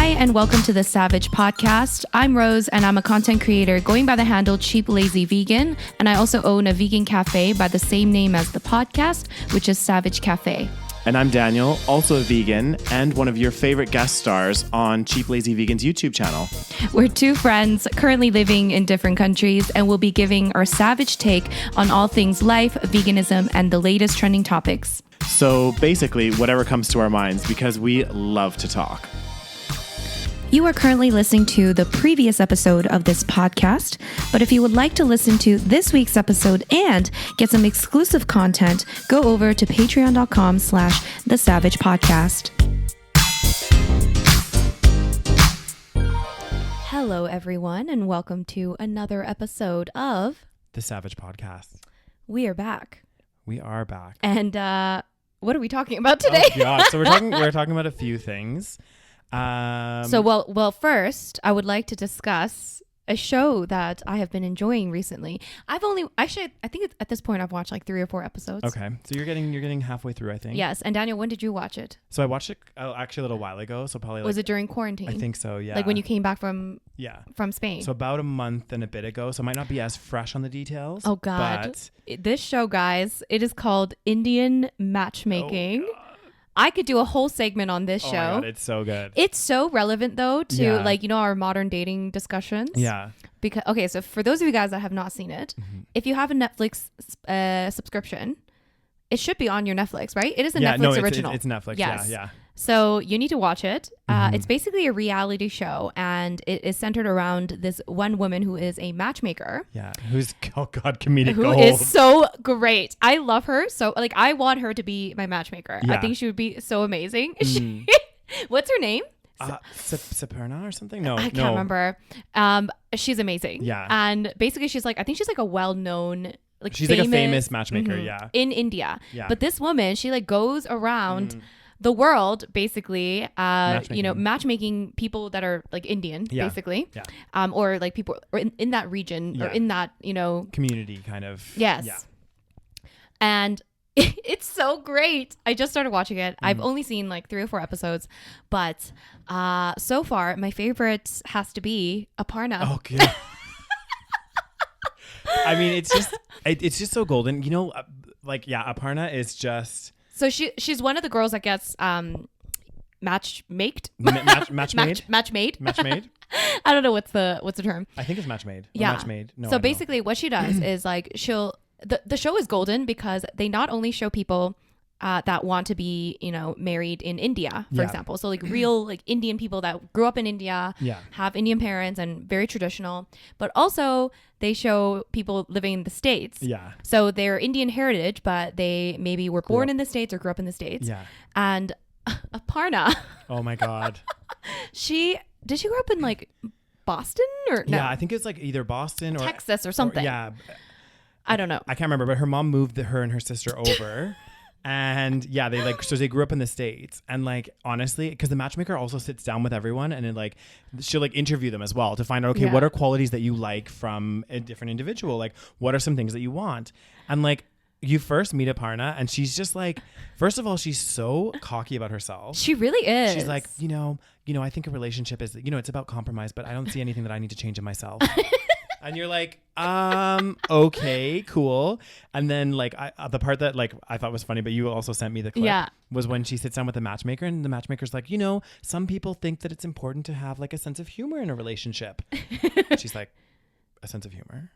Hi, and welcome to the SaVeg Podcast. I'm Rose, and I'm a content creator going by the handle Cheap Lazy Vegan, and I also own a vegan cafe by the same name as the podcast, which is SaVeg Cafe. And I'm Daniel, also a vegan, and one of your favorite guest stars on Cheap Lazy Vegan's YouTube channel. We're two friends currently living in different countries, and we'll be giving our savage take on all things life, veganism, and the latest trending topics. So basically, whatever comes to our minds, because we love to talk. You are currently listening to the previous episode of this podcast, but if you would like to listen to this week's episode and get some exclusive content, go over to patreon.com/thesavagepodcast. Hello, everyone, and welcome to another episode of The SaVeg Podcast. We Are Back. We are back. And what are we talking about today? Oh, God. So we're talking about a few things. Well, first, I would like to discuss a show that I have been enjoying recently. I think at this point I've watched like 3 or 4 episodes. Okay, so you're getting halfway through, I think. Yes, and Daniel, when did you watch it? So I watched it actually a little while ago. So probably Was it during quarantine? I think so. Yeah. Like when you came back from Spain. So about a month and a bit ago. So it might not be as fresh on the details. Oh God! But This show, guys, it is called Indian Matchmaking. Oh, I could do a whole segment on this show. Oh my God, it's so good. It's so relevant though to our modern dating discussions. Yeah. Because so for those of you guys that have not seen it, if you have a Netflix subscription, it should be on your Netflix, right? It is a Netflix original. It's Netflix. Yes. Yeah. So you need to watch it. It's basically a reality show, and it is centered around this one woman who is a matchmaker. Yeah. Who's comedic Who gold. is so great. I love her. So I want her to be my matchmaker. Yeah. I think she would be so amazing. What's her name? Saperna or something? No, I can't remember. She's amazing. Yeah. And basically she's like, I think she's like a well-known, like she's like a famous matchmaker. Yeah. In India. Yeah. But this woman, she like goes around the world basically, matchmaking people that are like Indian, basically. Yeah. Or like people or in that region or in that, community kind of. Yes. Yeah. And it's so great. I just started watching it. I've only seen like 3 or 4 episodes, but so far my favorite has to be Aparna. Oh, good. I mean, it's just so golden. Aparna is just. So she's one of the girls that gets matchmade. Matchmade. I don't know what's the term. I think it's matchmade. Yeah. Matchmade. No. So basically, what she does is like the show is golden because they not only show people that want to be married in India, for example. So like real like Indian people that grew up in India, have Indian parents and very traditional, but also they show people living in the States. Yeah. So they're Indian heritage, but they maybe were born in the States or grew up in the States. Yeah. And Aparna. Oh my God. Did she grow up in like Boston or no? Yeah, I think it's like either Boston or Texas or something. Yeah. I don't know. I can't remember, but her mom moved her and her sister over. And they grew up in the States, and like honestly, because the matchmaker also sits down with everyone, and then like she'll like interview them as well to find out what are qualities that you like from a different individual, like what are some things that you want, and like you first meet Aparna, and she's just like, first of all, she's so cocky about herself. She really is. She's like, I think a relationship is it's about compromise, but I don't see anything that I need to change in myself. And you're like, okay, cool. And then like the part that like I thought was funny, but you also sent me the clip, was when she sits down with the matchmaker, and the matchmaker's like, some people think that it's important to have like a sense of humor in a relationship. She's like, a sense of humor?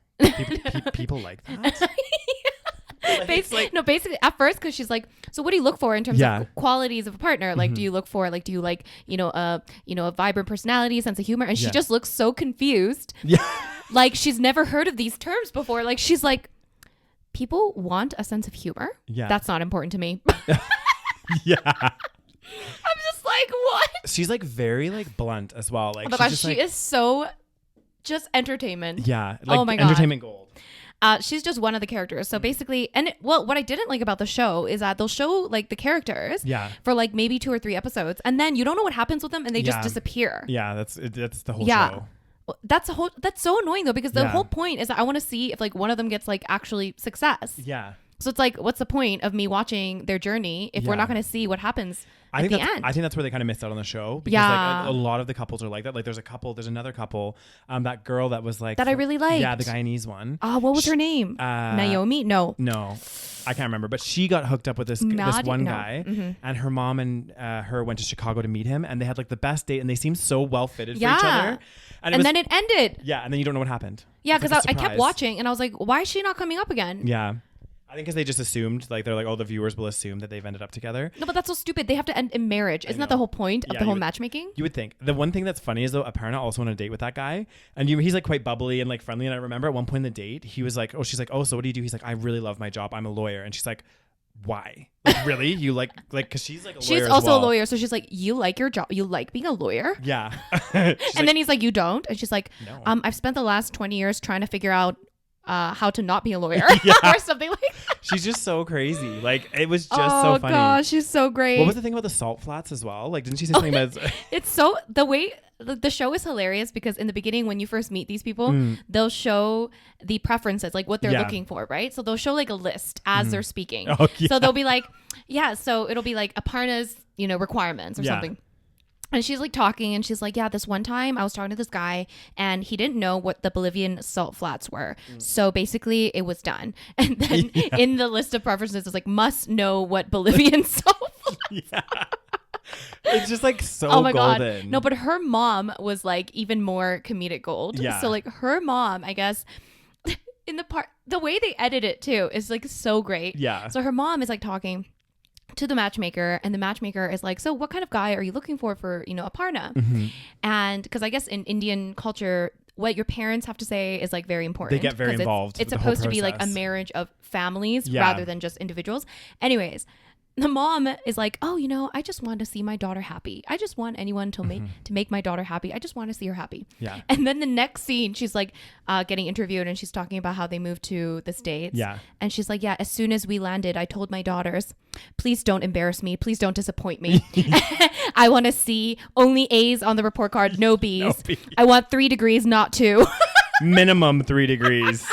People like that? Basically at first, because she's like, so what do you look for in terms of qualities of a partner? Like, do you look for like, a vibrant personality, sense of humor? And she just looks so confused. Yeah. Like she's never heard of these terms before. Like she's like, people want a sense of humor. Yeah. That's not important to me. Yeah. I'm just like, what? She's like very like blunt as well. Like, oh my gosh, she is so just entertainment. Yeah. Like, oh my God. Entertainment gold. She's just one of the characters. So basically, what I didn't like about the show is that they'll show like the characters for like maybe 2 or 3 episodes, and then you don't know what happens with them, and they just disappear. Yeah, that's the whole show. That's so annoying though, because the whole point is that I want to see if like one of them gets like actually success. Yeah. So it's like, what's the point of me watching their journey if we're not going to see what happens at the end? I think that's where they kind of missed out on the show, because like a lot of the couples are like that. Like there's another couple, that girl that was like that I really liked. Yeah, the Guyanese one. Oh, what was her name? Naomi? No, I can't remember. But she got hooked up with this one guy, and her mom and her went to Chicago to meet him, and they had like the best date, and they seemed so well fitted for each other. And then it ended. Yeah, and then you don't know what happened. Yeah, because I kept watching, and I was like, why is she not coming up again? Yeah. I think because they just assumed, like, they're like, oh, the viewers will assume that they've ended up together. No, but that's so stupid. They have to end in marriage. Isn't that the whole point of the whole matchmaking? You would think. The one thing that's funny is, though, Aparna also went on a date with that guy. And he's, like, quite bubbly and, like, friendly. And I remember at one point in the date, he was like, she's like, oh, so what do you do? He's like, I really love my job. I'm a lawyer. And she's like, why? Like, really? You like, because she's like a lawyer. She's also a lawyer. So she's like, you like your job? You like being a lawyer? Yeah. And then he's like, you don't? And she's like, no. I've spent the last 20 years trying to figure out how to not be a lawyer or something like that. She's just so crazy. Like, it was just so funny. Oh gosh, she's so great. What was the thing about the salt flats as well? Like, didn't she say something about it's so the way the show is hilarious, because in the beginning when you first meet these people, they'll show the preferences, like what they're looking for, right? So they'll show like a list as they're speaking. Oh, yeah. So they'll be like, so it'll be like Aparna's, requirements or something. And she's like talking, and she's like, yeah, this one time I was talking to this guy, and he didn't know what the Bolivian salt flats were. So basically it was done. And then in the list of preferences, it's like, must know what Bolivian salt flats are. It's just like so oh my golden. God. No, but her mom was like even more comedic gold. Yeah. So like her mom, I guess, in the way they edit it too is like so great. Yeah. So her mom is like talking to the matchmaker, and the matchmaker is like, so what kind of guy are you looking for Aparna? And because I guess in Indian culture, what your parents have to say is like very important. They get very involved. It's supposed to be like a marriage of families rather than just individuals. Anyways, the mom is like, oh, I just want to see my daughter happy. I just want anyone to make my daughter happy. I just want to see her happy. Yeah. And then the next scene, she's like getting interviewed, and she's talking about how they moved to the States. Yeah. And she's like, as soon as we landed, I told my daughters, please don't embarrass me. Please don't disappoint me. I want to see only A's on the report card, no B's. No B's. I want 3 degrees, not 2. Minimum 3 degrees.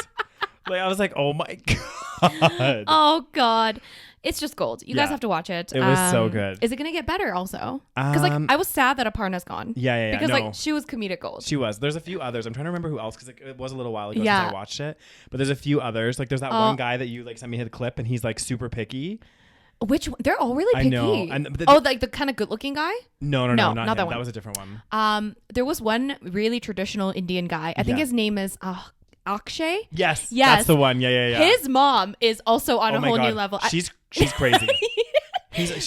Like, I was like, oh my God. Oh God. It's just gold. You guys have to watch it. It was so good. Is it going to get better also? Because I was sad that Aparna's gone. Yeah. Because like she was comedic gold. She was. There's a few others. I'm trying to remember who else, because it was a little while ago since I watched it. But there's a few others. Like there's that one guy that you like sent me the clip, and he's like super picky. Which one? They're all really picky. I know. And like the kind of good looking guy? No, not that one. That was a different one. There was one really traditional Indian guy. I think his name is Akshay. Yes. That's the one. Yeah. His mom is also on a whole new level. She's crazy.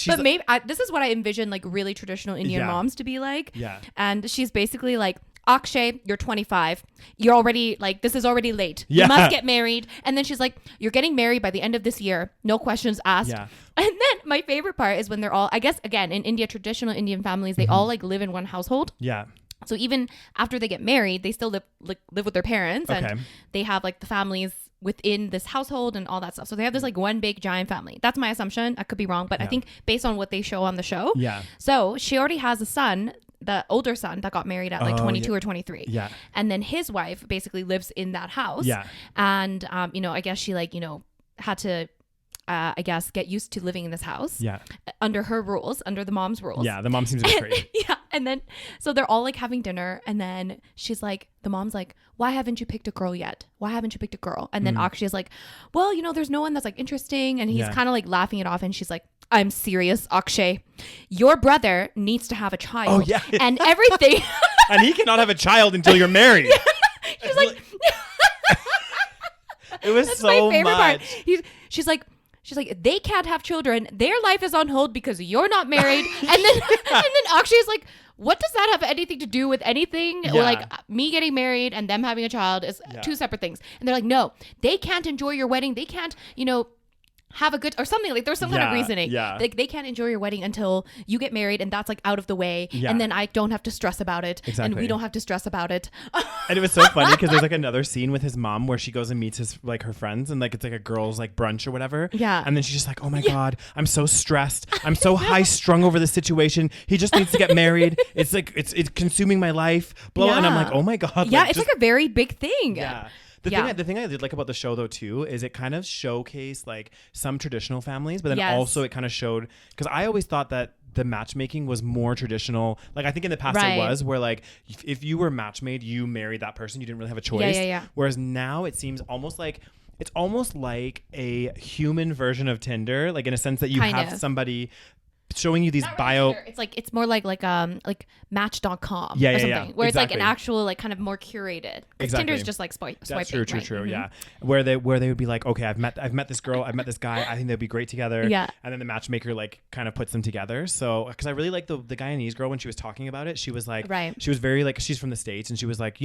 But maybe this is what I envision like really traditional Indian moms to be like. Yeah. And she's basically like, Akshay, you're 25. You're already like, this is already late. Yeah. You must get married. And then she's like, you're getting married by the end of this year. No questions asked. Yeah. And then my favorite part is when they're all, I guess, again, in India, traditional Indian families, they all like live in one household. Yeah. So even after they get married, they still live with their parents, and they have like the families within this household and all that stuff. So they have this like one big giant family. That's my assumption. I could be wrong, but I think based on what they show on the show. Yeah. So she already has a son, the older son that got married at like 22 or 23. Yeah. And then his wife basically lives in that house. Yeah. And I guess she like, had to I guess get used to living in this house. Yeah. Under her rules, under the mom's rules. Yeah, the mom seems a bit crazy. Yeah. And then so they're all like having dinner, and then she's like, the mom's like, why haven't you picked a girl yet? Why haven't you picked a girl? And then Akshay is like, well, there's no one that's like interesting, and he's kind of like laughing it off, and she's like, I'm serious, Akshay. Your brother needs to have a child. Oh yeah. And everything. And he cannot have a child until you're married. Yeah. She's like it was that's so my favorite much. Part. She's like, they can't have children. Their life is on hold because you're not married. And then Akshay's like, what does that have anything to do with anything? Yeah. Or like me getting married and them having a child is two separate things. And they're like, no, they can't enjoy your wedding. They can't, have a good or something, like there's some kind of reasoning. Yeah. Like they can't enjoy your wedding until you get married, and that's like out of the way. Yeah. And then I don't have to stress about it. Exactly. And we don't have to stress about it. And it was so funny because there's like another scene with his mom where she goes and meets his like her friends, and like it's like a girls like brunch or whatever. Yeah. And then she's just like, oh my God, I'm so stressed. I'm so high strung over this situation. He just needs to get married. It's like it's consuming my life. And I'm like, oh my God. Yeah, like, it's like a very big thing. Yeah. The thing I did like about the show though too is it kind of showcased like some traditional families, but then also it kind of showed, because I always thought that the matchmaking was more traditional. Like I think in the past it was where like if you were match made, you married that person. You didn't really have a choice. Whereas now it seems almost like it's almost like a human version of Tinder, like in a sense that you have somebody showing you these bio. It's more like Match.com or something, where it's like an actual like kind of more curated. Exactly. Tinder is just like swiping. That's true. Mm-hmm. Yeah, where they would be like, okay, I've met this girl, I've met this guy, I think they'd be great together. Yeah, and then the matchmaker like kind of puts them together. So because I really like the Guyanese girl when she was talking about it, she was like, she was very like, she's from the States, and she was like,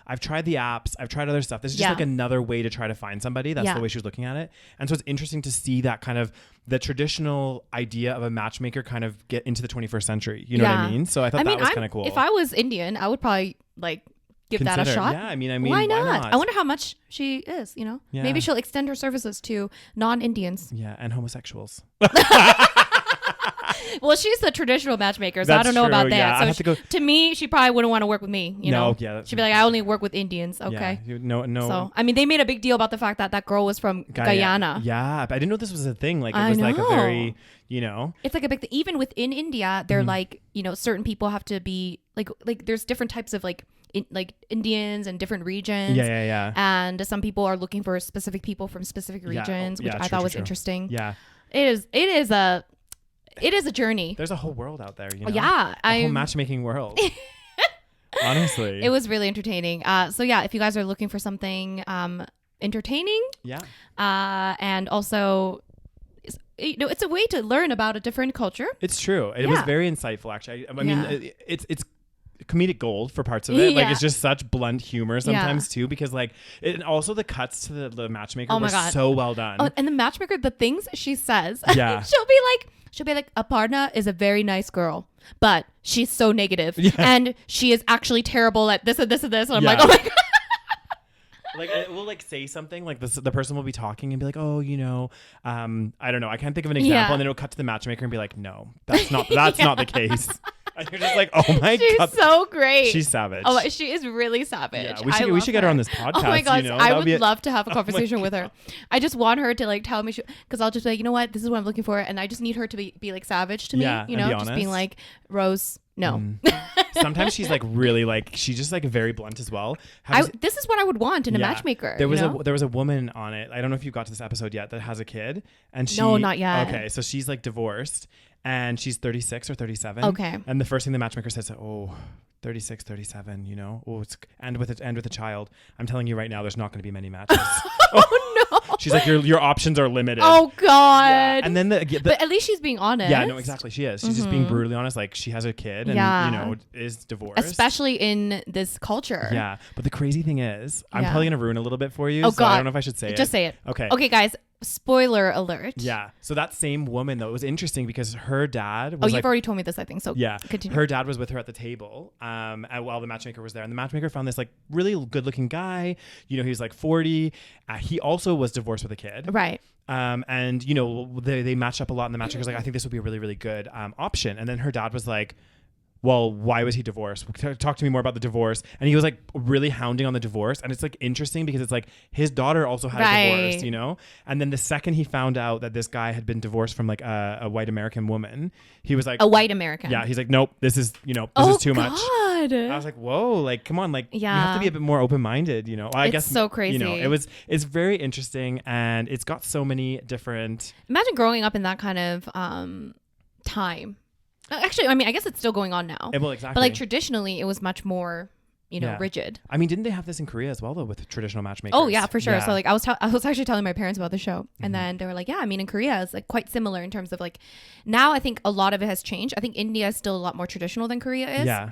I've tried the apps, I've tried other stuff. This is just like another way to try to find somebody. That's the way she was looking at it, and so it's interesting to see that kind of the traditional idea of a matchmaker kind of get into the 21st century. You know what I mean? So I thought that was kind of cool. If I was Indian, I would probably like give that a shot. Yeah, I mean, why not? I wonder how much she is, Yeah. Maybe she'll extend her services to non-Indians. Yeah, and homosexuals. Well, she's the traditional matchmaker, so I don't know about that. Yeah, so to me, she probably wouldn't want to work with me. No, yeah. She'd be like, I only work with Indians. Okay. Yeah, no. So, I mean, they made a big deal about the fact that girl was from Guyana. Yeah, but I didn't know this was a thing. Like, it was like a very, It's like a big thing. Even within India, they're like, certain people have to be like there's different types of like Indians and different regions. Yeah. And some people are looking for specific people from specific regions, which I thought was interesting. Yeah. It is a journey. There's a whole world out there, Yeah. A whole matchmaking world. Honestly. It was really entertaining. So yeah, if you guys are looking for something entertaining. Yeah. And also, it's a way to learn about a different culture. It's true. It was very insightful, actually. I mean, it's comedic gold for parts of it. Like, it's just such blunt humor sometimes too, because like and also the cuts to the matchmaker were so well done. Oh, and the matchmaker, the things she says. Yeah. She'll be like, Aparna is a very nice girl, but she's so negative, and she is actually terrible at this and this and this. And I'm like, oh my god. Like, it will like say something like this, the person will be talking and be like, oh, I don't know, I can't think of an example, and then it'll cut to the matchmaker and be like, no, that's not the case. And you're just like, oh my god, she's so great. She's savage. Oh, she is really savage. Yeah, we should get her on this podcast. Oh my gosh, I would love to have a conversation with her. I just want her to like tell me, because I'll just be like, you know what, this is what I'm looking for, and I just need her to be like savage to me. Just being like, Rose, no. Sometimes she's like really like, she's just like very blunt as well. This is what I would want in a matchmaker. There was a woman on it. I don't know if you got to this episode yet, that has a kid, and no, not yet. Okay, so she's like divorced, and she's 36 or 37. Okay. And the first thing the matchmaker says, 36, 37, it's and with a child. I'm telling you right now, there's not going to be many matches. Oh no. She's like, your options are limited. Oh god. Yeah. And then but at least she's being honest. Yeah, no, exactly. She is. She's just being brutally honest. Like, she has a kid and is divorced. Especially in this culture. Yeah. But the crazy thing is, I'm probably gonna ruin a little bit for you. Oh god. I don't know if I should say it. Just say it. Okay. Okay, guys. Spoiler alert. Yeah. So that same woman, though, it was interesting because her dad was you've already told me this, I think. So yeah, continue. Her dad was with her at the table while the matchmaker was there. And the matchmaker found this like really good looking guy. He was like 40. He also was divorced with a kid. Right. And they matched up a lot, and the matchmaker's like, I think this would be a really, really good option. And then her dad was like, well, why was he divorced? Talk to me more about the divorce. And he was like really hounding on the divorce. And it's like interesting because it's like his daughter also had a divorce, And then the second he found out that this guy had been divorced from like a white American woman, he was like, a white American. Yeah. He's like, nope, this is too much. God. I was like, whoa, like, come on. Like, you have to be a bit more open-minded, I guess. It's so crazy. It's very interesting, and it's got so many different. Imagine growing up in that kind of time. Actually, I mean, I guess it's still going on now. Well, exactly. But like traditionally, it was much more, rigid. I mean, didn't they have this in Korea as well, though, with traditional matchmakers? Oh yeah, for sure. Yeah. So like, I was actually telling my parents about the show, and then they were like, yeah, I mean, in Korea, it's like quite similar in terms of like, now I think a lot of it has changed. I think India is still a lot more traditional than Korea is. Yeah.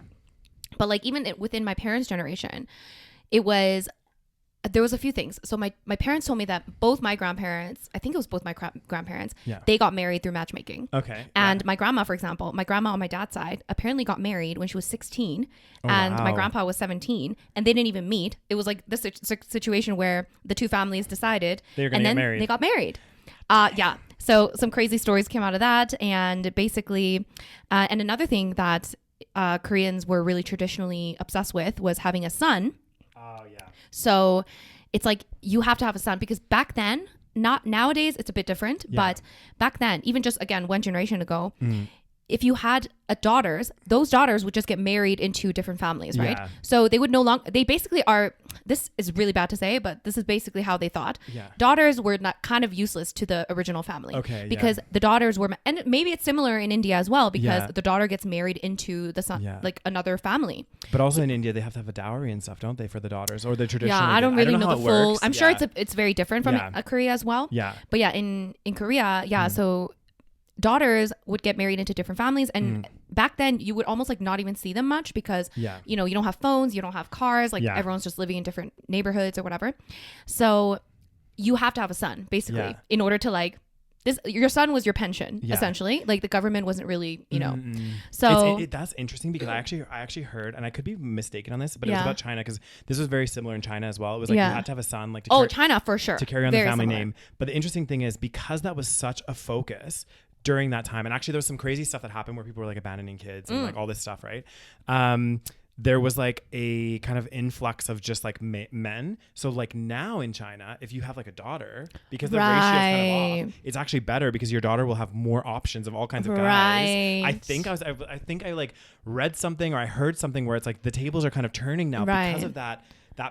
But like even within my parents' generation, there was a few things. So my parents told me that both my grandparents, I think it was both my grandparents, they got married through matchmaking. Okay. And my grandma, for example, my grandma on my dad's side apparently got married when she was 16 and my grandpa was 17, and they didn't even meet. It was like this situation where the two families decided and then they got married. Yeah. So some crazy stories came out of that. And basically, and another thing that Koreans were really traditionally obsessed with was having a son. Oh, yeah. So it's like you have to have a son, because back then, not nowadays, it's a bit different, but back then, even just again 1 generation ago, if you had daughters, those daughters would just get married into different families, right? Yeah. So they would no longer, they basically are, this is really bad to say, but this is basically how they thought. Yeah. Daughters were not kind of useless to the original family. Okay. Because the daughters were, and maybe it's similar in India as well, because Yeah. the daughter gets married into the son, like another family. But also in India, they have to have a dowry and stuff, don't they, for the daughters, or the traditional? Yeah, I don't really know the full. I'm sure Yeah. it's very different from Korea as well. Yeah. But yeah, in Korea, so daughters would get married into different families, and back then you would almost like not even see them much, because you know, you don't have phones, you don't have cars, like everyone's just living in different neighborhoods or whatever. So you have to have a son basically in order to like this. Your son was your pension essentially. Like the government wasn't really, you know. So that's interesting, because I actually heard, and I could be mistaken on this, but it was about China, because this was very similar in China as well. It was like you had to have a son, like to China for sure, to carry on very the family similar name. But the interesting thing is, because that was such a focus during that time, and actually there was some crazy stuff that happened where people were like abandoning kids and like all this stuff, right? There was like a kind of influx of just like men. So like now in China, if you have like a daughter, because the ratio is kind of off, it's actually better, because your daughter will have more options of all kinds of guys. I think I like read something, or I heard something where it's like the tables are kind of turning now because of that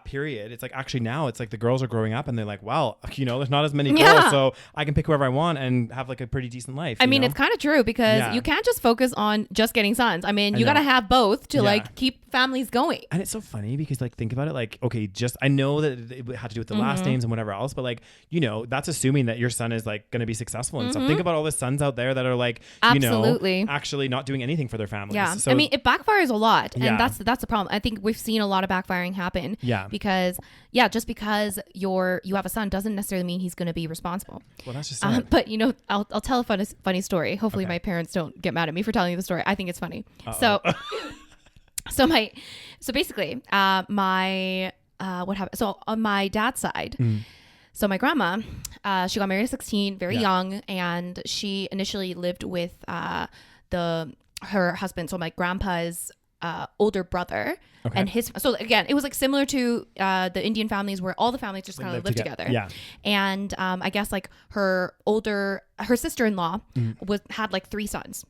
period. It's like actually now it's like the girls are growing up and they're like, well, you know, there's not as many girls, so I can pick whoever I want and have like a pretty decent life. I mean, it's kind of true, because you can't just focus on just getting sons. I mean, you got to have both to like keep families going. And it's so funny, because like think about it, like, okay, just I know that it had to do with the last names and whatever else, but like, you know, that's assuming that your son is like going to be successful and stuff. Think about all the sons out there that are like, you know, actually not doing anything for their families. Yeah. So, I mean, it backfires a lot, and that's the problem. I think we've seen a lot of backfiring happen. Because just because you have a son doesn't necessarily mean he's going to be responsible. Well, that's just sad. But you know, I'll tell a funny story. Hopefully my parents don't get mad at me for telling you the story. I think it's funny. So basically my what happened, so on my dad's side, so my grandma, she got married at 16, very young, and she initially lived with her husband, so my grandpa's older brother. And so again, it was like similar to the Indian families, where all the families just kind of live together. And I guess like her sister-in-law had like 3 sons,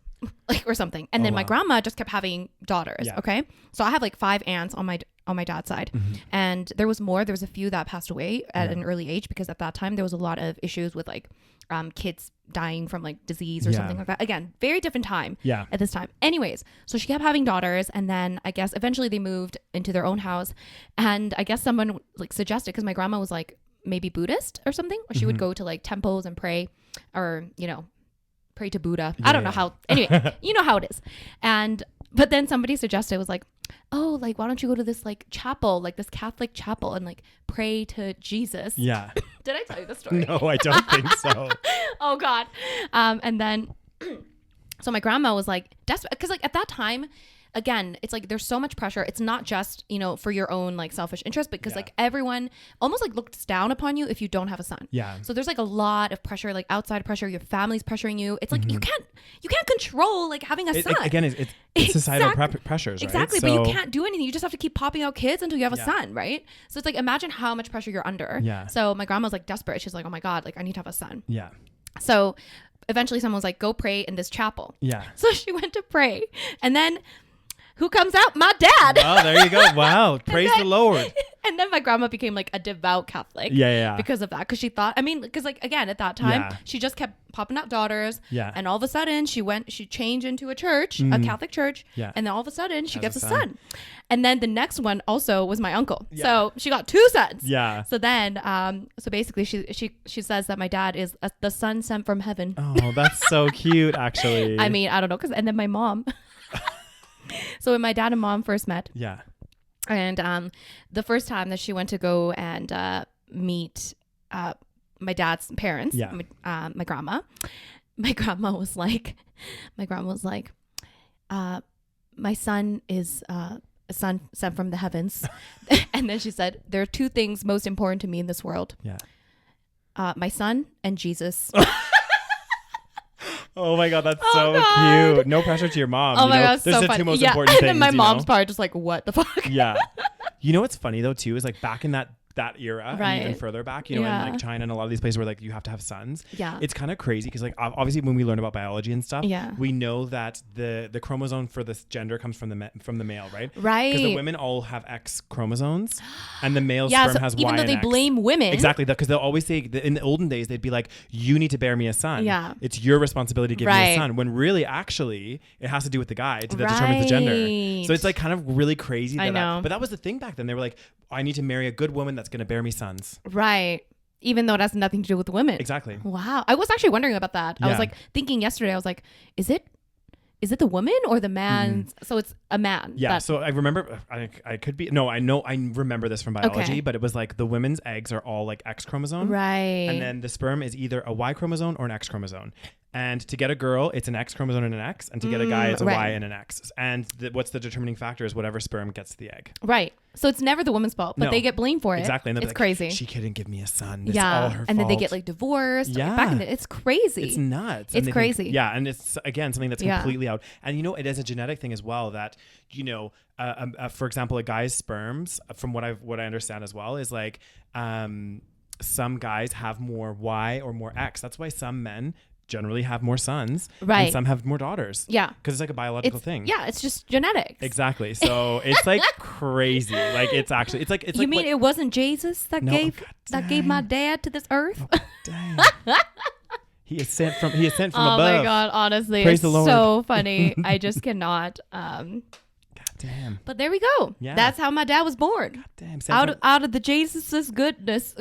like, or something. And then my grandma just kept having daughters. Okay. So I have like 5 aunts on my dad's side. And there was a few that passed away at an early age, because at that time there was a lot of issues with like kids dying from like disease or something like that. Again, very different time at this time. Anyways, so she kept having daughters, and then I guess eventually they moved into their own house, and I guess someone like suggested, because my grandma was like maybe Buddhist or something, or she would go to like temples and pray, or you know, pray to Buddha. I don't know how. Anyway, you know how it is. But then somebody suggested, was like, oh, like, why don't you go to this like chapel, like this Catholic chapel, and like pray to Jesus? Yeah. Did I tell you the story? No, I don't think so. Oh God. And then, so my grandma was like desperate, because like at that time, again, it's like there's so much pressure. It's not just, you know, for your own like selfish interest, because like everyone almost like looks down upon you if you don't have a son. Yeah. So there's like a lot of pressure, like outside pressure. Your family's pressuring you. It's like you can't control like having a son. Again, it's societal pressures, right? Exactly, but you can't do anything. You just have to keep popping out kids until you have a son, right? So it's like, imagine how much pressure you're under. Yeah. So my grandma's like desperate. She's like, oh my God, like I need to have a son. Yeah. So eventually someone was like, go pray in this chapel. Yeah. So she went to pray, and then who comes out? My dad. Oh, there you go. Wow. Praise the Lord. And then my grandma became like a devout Catholic. Yeah. Because of that. Because she thought, I mean, because like, again, at that time, she just kept popping out daughters. Yeah. And all of a sudden she changed into a church, a Catholic church. Yeah. And then all of a sudden she gets a son. And then the next one also was my uncle. Yeah. So she got 2 sons. Yeah. So then, so basically she says that my dad is the son sent from heaven. Oh, that's so cute, actually. I mean, I don't know. And then my mom. So when my dad and mom first met, and the first time that she went to go and meet my dad's parents, my grandma was like, my son is a son sent from the heavens. And then she said, there are 2 things most important to me in this world. Yeah. My son and Jesus. Oh my God, that's so cute. No pressure to your mom. Oh my God, Those so are the 2 most funny. important things. And then my mom's probably just like, what the fuck? Yeah. You know what's funny though too is like back in that that era Right. and even further back, in like China and a lot of these places where like you have to have sons. Yeah. It's kind of crazy because like obviously when we learn about biology and stuff, Yeah. we know that the chromosome for this gender comes from the male, right? Right. Because the women all have X chromosomes and the male Yeah, sperm so has Y even though and they X. blame women. Exactly, because they'll always say that in the olden days they'd be like, you need to bear me a son. Yeah. It's your responsibility to give me Right. a son. When really, actually, it has to do with the guy that determines the gender. Right. So it's like kind of really crazy. I know. But that was the thing back then. They were like, I need to marry a good woman that's going to bear me sons. Right. Even though it has nothing to do with women. Exactly. Wow. I was actually wondering about that. I was like thinking yesterday, I was like, is it the woman or the man? So it's a man. Yeah. So I remember, I could be, no, I know, I remember this from biology, Okay. but it was like the women's eggs are all like X chromosome. Right. And then the sperm is either a Y chromosome or an X chromosome. And to get a girl, it's an X chromosome and an X. And to get a guy, it's a right. Y and an X. And what's the determining factor is whatever sperm gets to the egg. Right. So it's never the woman's fault, but No. they get blamed for it. Exactly. And they'll be it's like, crazy. She couldn't give me a son. It's yeah. all her And then they fault. get like divorced. Yeah. Back in it's crazy. It's nuts. It's crazy. Yeah. And it's, again, something that's Yeah. completely out. And, it is a genetic thing as well that, for example, a guy's sperms, from what I understand as well, is like some guys have more Y or more X. That's why some men generally have more sons, Right. and some have more daughters. Yeah. Because it's like a biological thing. Yeah, it's just genetics. Exactly. So it's like crazy. Like it's like You mean it wasn't Jesus that No, gave God gave my dang. dad to this earth? Dang. He is sent from Oh above. my god, honestly, Praise it's the Lord. so funny. I just cannot. God damn. But there we go. Yeah. That's how my dad was born. Damn. Out of the Jesus's goodness.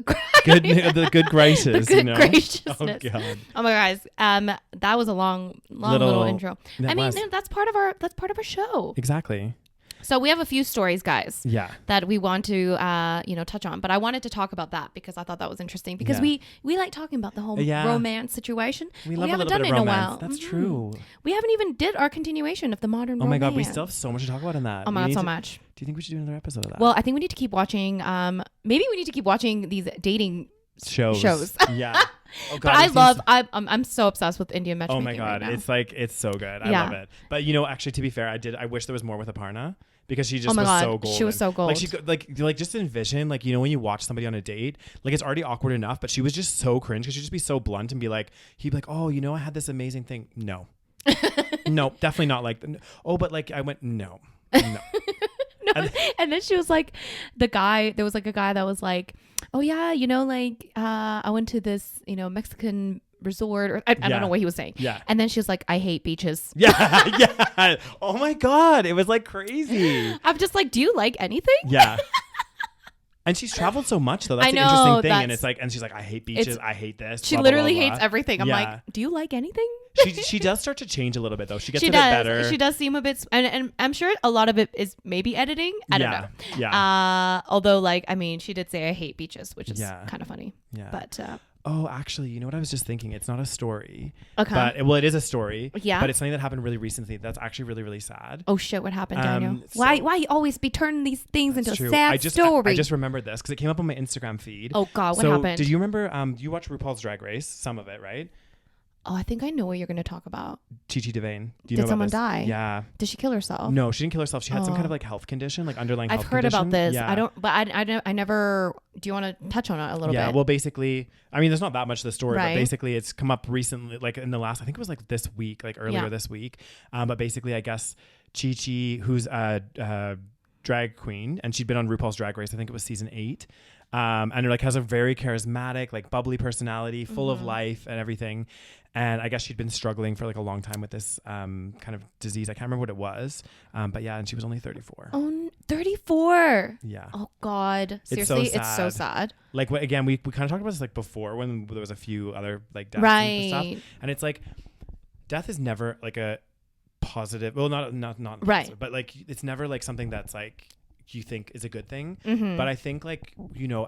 The good graces. The good graciousness. Oh god. Oh my guys, that was a long little intro. That I mean, was. that's part of our show. Exactly. So we have a few stories, guys. Yeah. That we want to touch on, but I wanted to talk about that because I thought that was interesting because Yeah. we like talking about the whole Yeah. romance situation. We but love a haven't little done bit it of in a romance. while. That's Mhm. true. We haven't even did our continuation of the modern Oh romance. my god, we still have so much to talk about in that. Oh my We god, need so to- much. Do you think we should do another episode of that? Well, I think we need to keep watching. Maybe we need to keep watching these dating shows. Yeah. Oh but I love. I'm so obsessed with Indian Oh matchmaking. my god, right now. it's so good. I Yeah. love it. But actually, to be fair, I wish there was more with Aparna because she just Oh my was God, so golden. she was so gold. Like just envision when you watch somebody on a date, like it's already awkward enough, but she was just so cringe because she'd just be so blunt and be like, he'd be like, oh, I had this amazing thing. No, no, definitely not like. Oh, but like I went no. And then she was like, there was like a guy that was like, oh yeah, I went to this, Mexican resort, or I don't know what he was saying. Yeah. And then she was like, I hate beaches. Yeah, yeah. Oh my god, it was like crazy. I'm just like, do you like anything? Yeah. And she's traveled so much though. That's I the know, interesting thing. And that's- it's like, and she's like, I hate beaches. I hate this. She blah, blah, literally blah, blah. hates everything. I'm Yeah. like, do you like anything? She does start to change a little bit though. She gets She a bit better. She does seem a bit, and I'm sure a lot of it is maybe editing. I don't know. Yeah. Although, she did say I hate beaches, which is Yeah. kind of funny. Yeah. But Oh, actually, you know what I was just thinking? It's not a story. Okay. But it is a story. Yeah. But it's something that happened really recently. That's actually really, really sad. oh shit, what happened, Daniel? so- Why you always be turning these things into It's a true. sad story? I just remembered this because it came up on my Instagram feed. Oh God, what so happened? did you remember? You watch RuPaul's Drag Race? Some of it, right? Oh, I think I know what you're going to talk about. Chi Devane. Do you Did know about someone this? die? Yeah. Did she kill herself? No, she didn't kill herself. She had some kind of Oh. like health condition, like underlying I've health heard condition. about this. Yeah. I don't, but I never. Do you want to touch on it a little Yeah, bit? well, basically, I mean, there's not that much of the story, Right. but basically, it's come up recently, like in the last, I think it was like this week, like earlier Yeah. this week. But basically, I guess Chi, who's a drag queen, and she'd been on RuPaul's Drag Race, I think it was season 8. And her has a very charismatic, like bubbly personality, full of life and everything. And I guess she'd been struggling for like a long time with this kind of disease. I can't remember what it was. But yeah, and she was only 34. Oh, 34. Yeah. Oh God. It's so Seriously, it's so sad. Like again, we kind of talked about this like before when there was a few other like deaths and Right. stuff. And it's like death is never like a positive. Well, not Right. positive, but like it's never like something that's like you think is a good thing. Mhm. But I think like,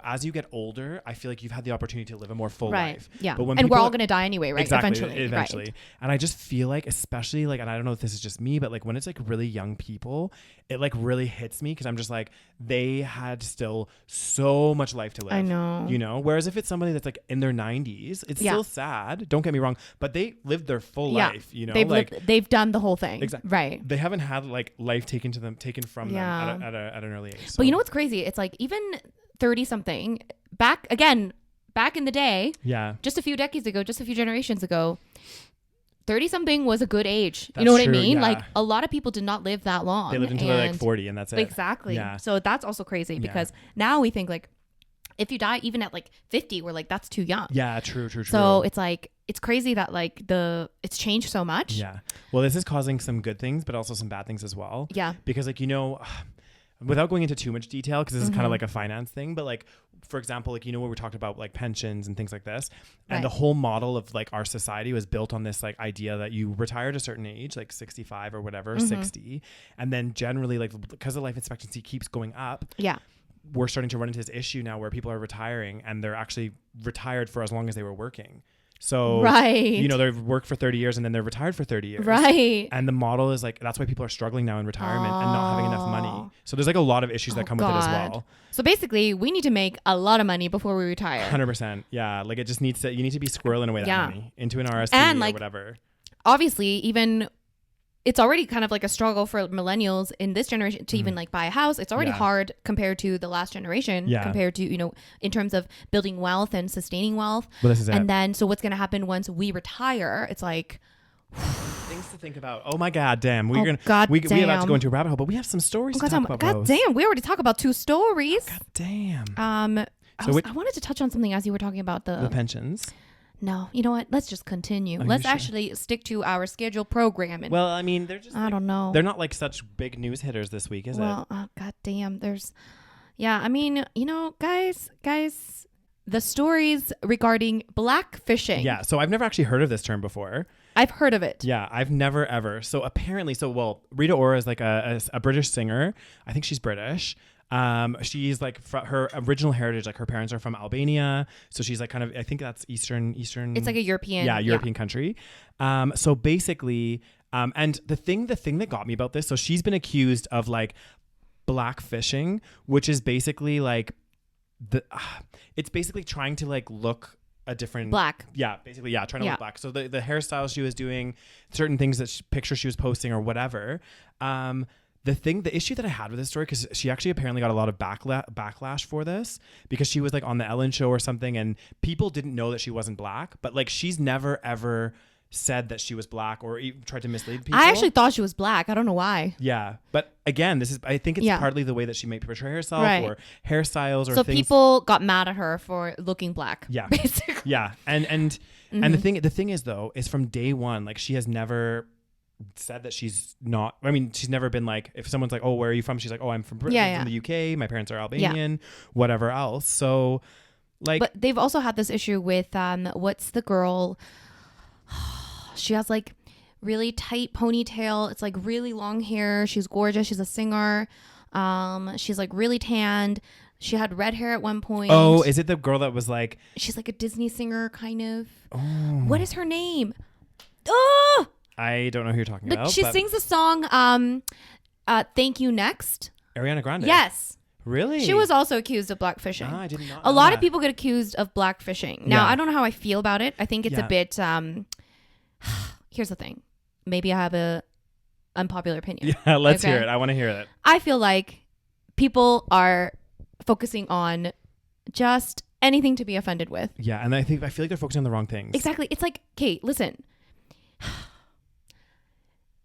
as you get older, I feel like you've had the opportunity to live a more full Right. life. Yeah. But when And we're people- all going to die anyway, right? Exactly. Eventually. Right. And I just feel like, especially like, and I don't know if this is just me, but like when it's like really young people, it like really hits me because I'm just like, they had still so much life to live. I know. Whereas if it's somebody that's like in their 90s, it's still sad. Don't get me wrong, but they lived their full life. They've done the whole thing. Exactly. Right. They haven't had like life taken from them Yeah. at an early age. But you know what's crazy? It's like even 30 something back in the day, Yeah. just a few decades ago, just a few generations ago, 30 something was a good age. That's you know what true, I mean? yeah. Like a lot of people did not live that long. They lived until they're like 40 and that's it. Exactly. Yeah. So that's also crazy because now we think like if you die even at like 50, we're like, that's too young. Yeah, true. So it's like, it's crazy that like it's changed so much. Yeah. Well, this is causing some good things, but also some bad things as well. Yeah. Because like, without going into too much detail, because this is kind of like a finance thing, but like, for example, like, when we talked about like pensions and things like this, and the whole model of like our society was built on this like idea that you retire at a certain age, like 65 or whatever, 60. And then generally like, because the life expectancy keeps going up. Yeah. We're starting to run into this issue now where people are retiring and they're actually retired for as long as they were working. So, they've worked for 30 years and then they're retired for 30 years. Right. And the model is like, that's why people are struggling now in retirement and not having enough money. So there's like a lot of issues that come with it as well. So basically we need to make a lot of money before we retire. 100%. Yeah. Like it just you need to be squirreling away that money into an RSP and or like, whatever. Obviously, even it's already kind of like a struggle for millennials in this generation to even like buy a house. It's already hard compared to the last generation, compared to, in terms of building wealth and sustaining wealth. Well, this is it. And then, so what's going to happen once we retire? It's like, things to think about. Oh my God, damn. We have to go into a rabbit hole, but we have some stories to talk about. God damn, we already talked about 2 stories. God damn. I wanted to touch on something as you were talking about the pensions. No, you know what? Let's just continue. Let's actually stick to our scheduled programming. Well, I mean, they're just I don't know. They're not like such big news hitters this week, is it? Well, God damn. I mean, guys, the stories regarding blackfishing. Yeah, so I've never actually heard of this term before. I've heard of it. Yeah, I've never ever. So apparently, Rita Ora is like a British singer. I think she's British. She's like her original heritage, like her parents are from Albania, so she's like kind of, I think that's Eastern. It's like a European country. So basically, and the thing that got me about this, so she's been accused of like blackfishing, which is basically like it's basically trying to like look a different black. Yeah, basically, yeah, trying to look black. So the hairstyles she was doing, certain things pictures she was posting or whatever. The issue that I had with this story, because she actually apparently got a lot of backlash for this, because she was like on the Ellen show or something, and people didn't know that she wasn't black, but like she's never ever said that she was black or even tried to mislead people. I actually thought she was black. I don't know why. Yeah, but again, I think it's partly the way that she may portray herself or hairstyles or so things. People got mad at her for looking black. Yeah, basically. Yeah, and the thing is though, is from day one, like she has never said that she's not. I mean, she's never been like, if someone's like, oh, where are you from? She's like, oh, I'm from Britain, I'm from the UK. My parents are Albanian, whatever else. So like, but they've also had this issue with what's the girl? She has like really tight ponytail. It's like really long hair. She's gorgeous. She's a singer. She's like really tanned. She had red hair at one point. Oh, is it the girl that was like? She's like a Disney singer, kind of. Oh. What is her name? Oh. I don't know who you're talking about. She sings the song Thank You Next. Ariana Grande. Yes. Really? She was also accused of blackfishing. I did not know a lot of people get accused of blackfishing. Now, I don't know how I feel about it. I think it's a bit here's the thing. Maybe I have a unpopular opinion. Yeah, let's hear it. I want to hear it. I feel like people are focusing on just anything to be offended with. Yeah, and I feel like they're focusing on the wrong things. Exactly. It's like, Kate, listen.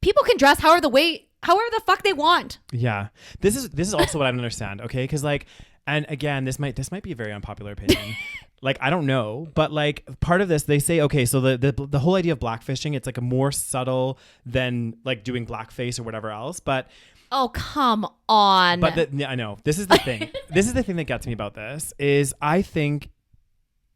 People can dress however the fuck they want. Yeah. This is also what I don't understand, okay? Because like, and again, this might be a very unpopular opinion. Like, I don't know, but like part of this, they say, okay, so the whole idea of blackfishing, it's like a more subtle than like doing blackface or whatever else, but oh, come on. But I know. This is the thing. This is the thing that gets me about this is I think,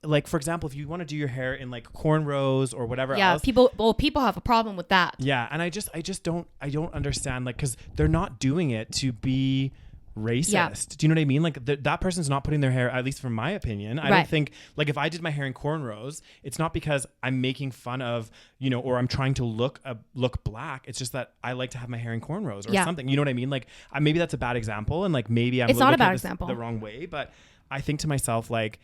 like, for example, if you want to do your hair in like cornrows or whatever else. Yeah, people have a problem with that. Yeah, and I just don't understand, like, because they're not doing it to be racist. Yeah. Do you know what I mean? Like that person's not putting their hair, at least from my opinion. I don't think, like, if I did my hair in cornrows, it's not because I'm making fun of, or I'm trying to look black. It's just that I like to have my hair in cornrows or something. You know what I mean? Like maybe that's a bad example, and like maybe I'm it's not a bad example the wrong way, but I think to myself, like,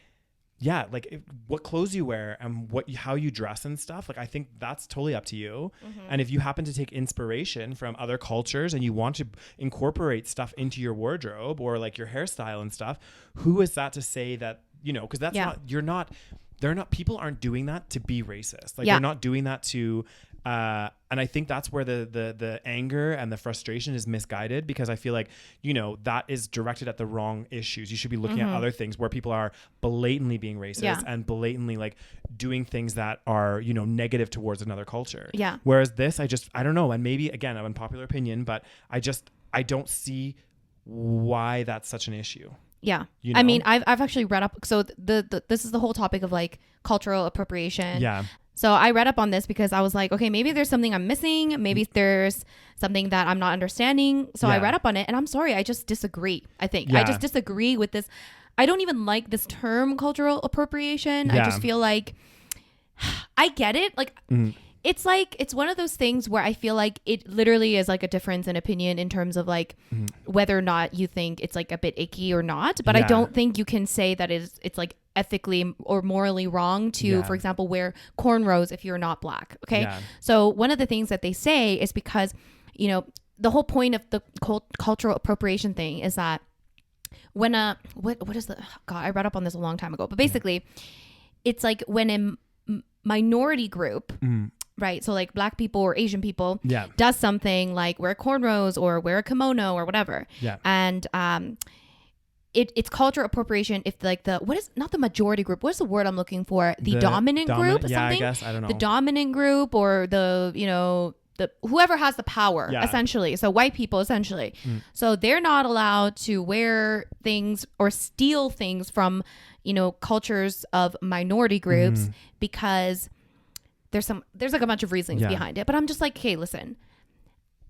like what clothes you wear and how you dress and stuff. Like, I think that's totally up to you. And if you happen to take inspiration from other cultures and you want to incorporate stuff into your wardrobe or like your hairstyle and stuff, who is that to say that, because that's people aren't doing that to be racist. Like they're not doing that to, and I think that's where the anger and the frustration is misguided, because I feel like, that is directed at the wrong issues. You should be looking at other things where people are blatantly being racist and blatantly like doing things that are, negative towards another culture. Yeah. Whereas this, I don't know. And maybe again, an unpopular opinion, but I don't see why that's such an issue. Yeah. I mean, I've actually read up. So this is the whole topic of like cultural appropriation. Yeah. So I read up on this because I was like, okay, maybe there's something I'm missing. Maybe there's something that I'm not understanding. So I read up on it, and I'm sorry, I just disagree. I think I just disagree with this. I don't even like this term cultural appropriation. I just feel like I get it. Like it's one of those things where I feel like it literally is like a difference in opinion in terms of like whether or not you think it's like a bit icky or not. But I don't think you can say that it's like ethically or morally wrong to, for example, wear cornrows if you're not black. Okay. Yeah. So one of the things that they say is because, the whole point of the cultural appropriation thing is that when what is the, God, I read up on this a long time ago, but basically it's like when a minority group, right? So like black people or Asian people does something like wear cornrows or wear a kimono or whatever. Yeah. And, it's cultural appropriation if like what is not the majority group, what's the word I'm looking for, the dominant group or something. I guess, I don't know, the dominant group or the the whoever has the power essentially, so white people essentially. So they're not allowed to wear things or steal things from cultures of minority groups because there's like a bunch of reasons behind it. But I'm just like, hey, listen,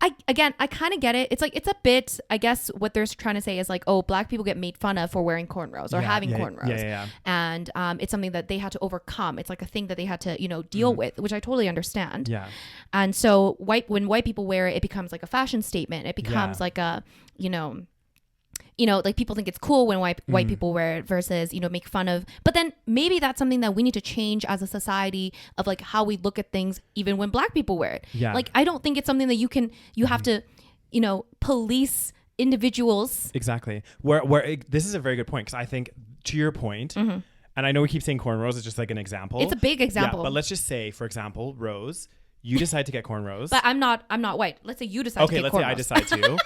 I kind of get it. It's like, it's a bit, I guess what they're trying to say is like, oh, black people get made fun of for wearing cornrows or having cornrows. And it's something that they had to overcome. It's like a thing that they had to, deal with, which I totally understand. Yeah. And so when white people wear it, it becomes like a fashion statement. It becomes like a, like people think it's cool when white people wear it versus, make fun of. But then maybe that's something that we need to change as a society of like how we look at things, even when black people wear it. Yeah. Like, I don't think it's something that you have to, police individuals. Exactly. Where this is a very good point, because I think to your point, and I know we keep saying cornrows is just like an example. It's a big example. Yeah, but let's just say, for example, Rose, you decide to get cornrows. But I'm not white. Let's say you decide to get cornrows. Okay, let's say I decide to.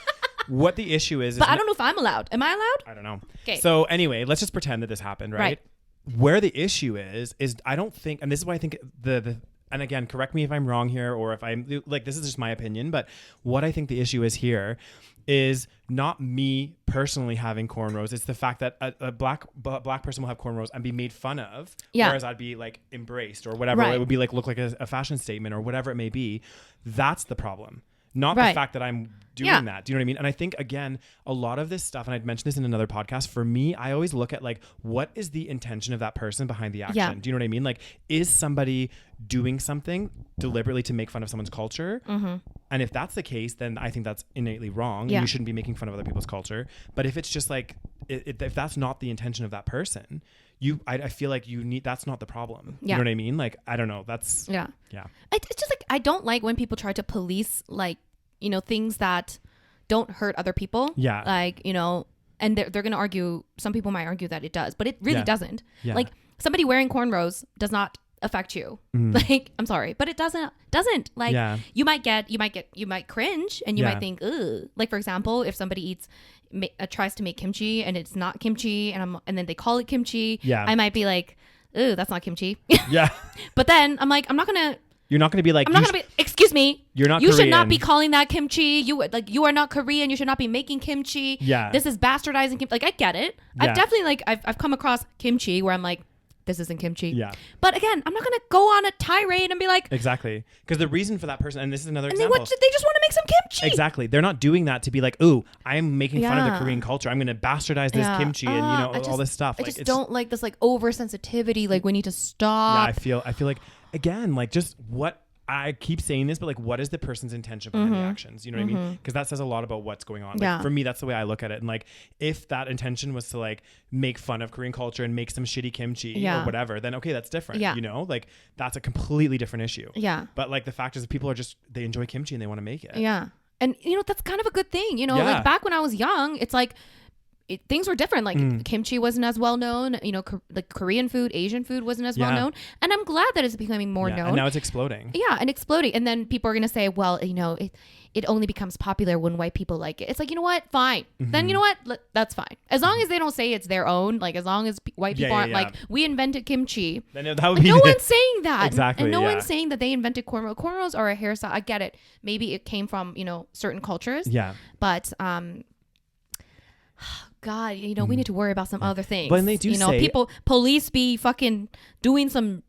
What the issue is but I don't know if I'm allowed. Am I allowed? I don't know. Okay. So anyway, let's just pretend that this happened, right? Where the issue is I don't think, and this is why I think and again, correct me if I'm wrong here, or if I'm like, this is just my opinion, but what I think the issue is here is not me personally having cornrows. It's the fact that a black person will have cornrows and be made fun of, whereas I'd be like embraced or whatever. Right. It would be like, look like a fashion statement or whatever it may be. That's the problem. Not the fact that I'm doing that. Do you know what I mean? And I think, again, a lot of this stuff, and I'd mentioned this in another podcast, for me, I always look at like, what is the intention of that person behind the action? Yeah. Do you know what I mean? Like, is somebody doing something deliberately to make fun of someone's culture? And if that's the case, then I think that's innately wrong. Yeah. You shouldn't be making fun of other people's culture. But if it's just like, if that's not the intention of that person, I feel like that's not the problem. You know what I mean? Like, I don't know. That's it's just like, I don't like when people try to police like, things that don't hurt other people. Yeah. Like, and they're going to argue, some people might argue that it does, but it really doesn't. Yeah. Like, somebody wearing cornrows does not affect you. Like, I'm sorry, but it doesn't like, you might cringe and you might think, ugh. Like, for example, if somebody tries to make kimchi and it's not kimchi and then they call it kimchi, I might be like, ooh, that's not kimchi. Yeah. But then I'm like, you're not going to be like, excuse me. You Korean. Should not be calling that kimchi. You are not Korean. You should not be making kimchi. Yeah. This is bastardizing kimchi. Like, I get it. Yeah. I've definitely I've come across kimchi where I'm like, this isn't kimchi. Yeah. But again, I'm not going to go on a tirade and be like. Exactly. Because the reason for that person, and this is another example. They just want to make some kimchi. Exactly. They're not doing that to be like, ooh, I'm making fun of the Korean culture. I'm going to bastardize this kimchi and, all this stuff. I just don't like this like oversensitivity. Like, we need to stop. Yeah, I feel like, again, like, just I keep saying this, but like, what is the person's intention behind the actions? You know what I mean? Because that says a lot about what's going on. Like, for me, that's the way I look at it. And like, if that intention was to like make fun of Korean culture and make some shitty kimchi or whatever, then okay, that's different. You know, like that's a completely different issue. Yeah. But like the fact is that people are just, they enjoy kimchi and they want to make it. Yeah. And you know, that's kind of a good thing. You know, like back when I was young, it's like, things were different. Like kimchi wasn't as well known. You know, like Korean food, Asian food wasn't as well known. And I'm glad that it's becoming more known. And now it's exploding. Yeah, and exploding. And then people are going to say, well, you know, it only becomes popular when white people like it. It's like, you know what? Fine. Then you know what? That's fine. As long as they don't say it's their own. Like as long as white people aren't like, we invented kimchi. Then that would be no one's saying that. Exactly. And no one's saying that they invented cornrows. Cornrows are a hairstyle. I get it. Maybe it came from, you know, certain cultures. Yeah. But God, you know, we need to worry about some other things. But they do, you know, police be fucking doing some,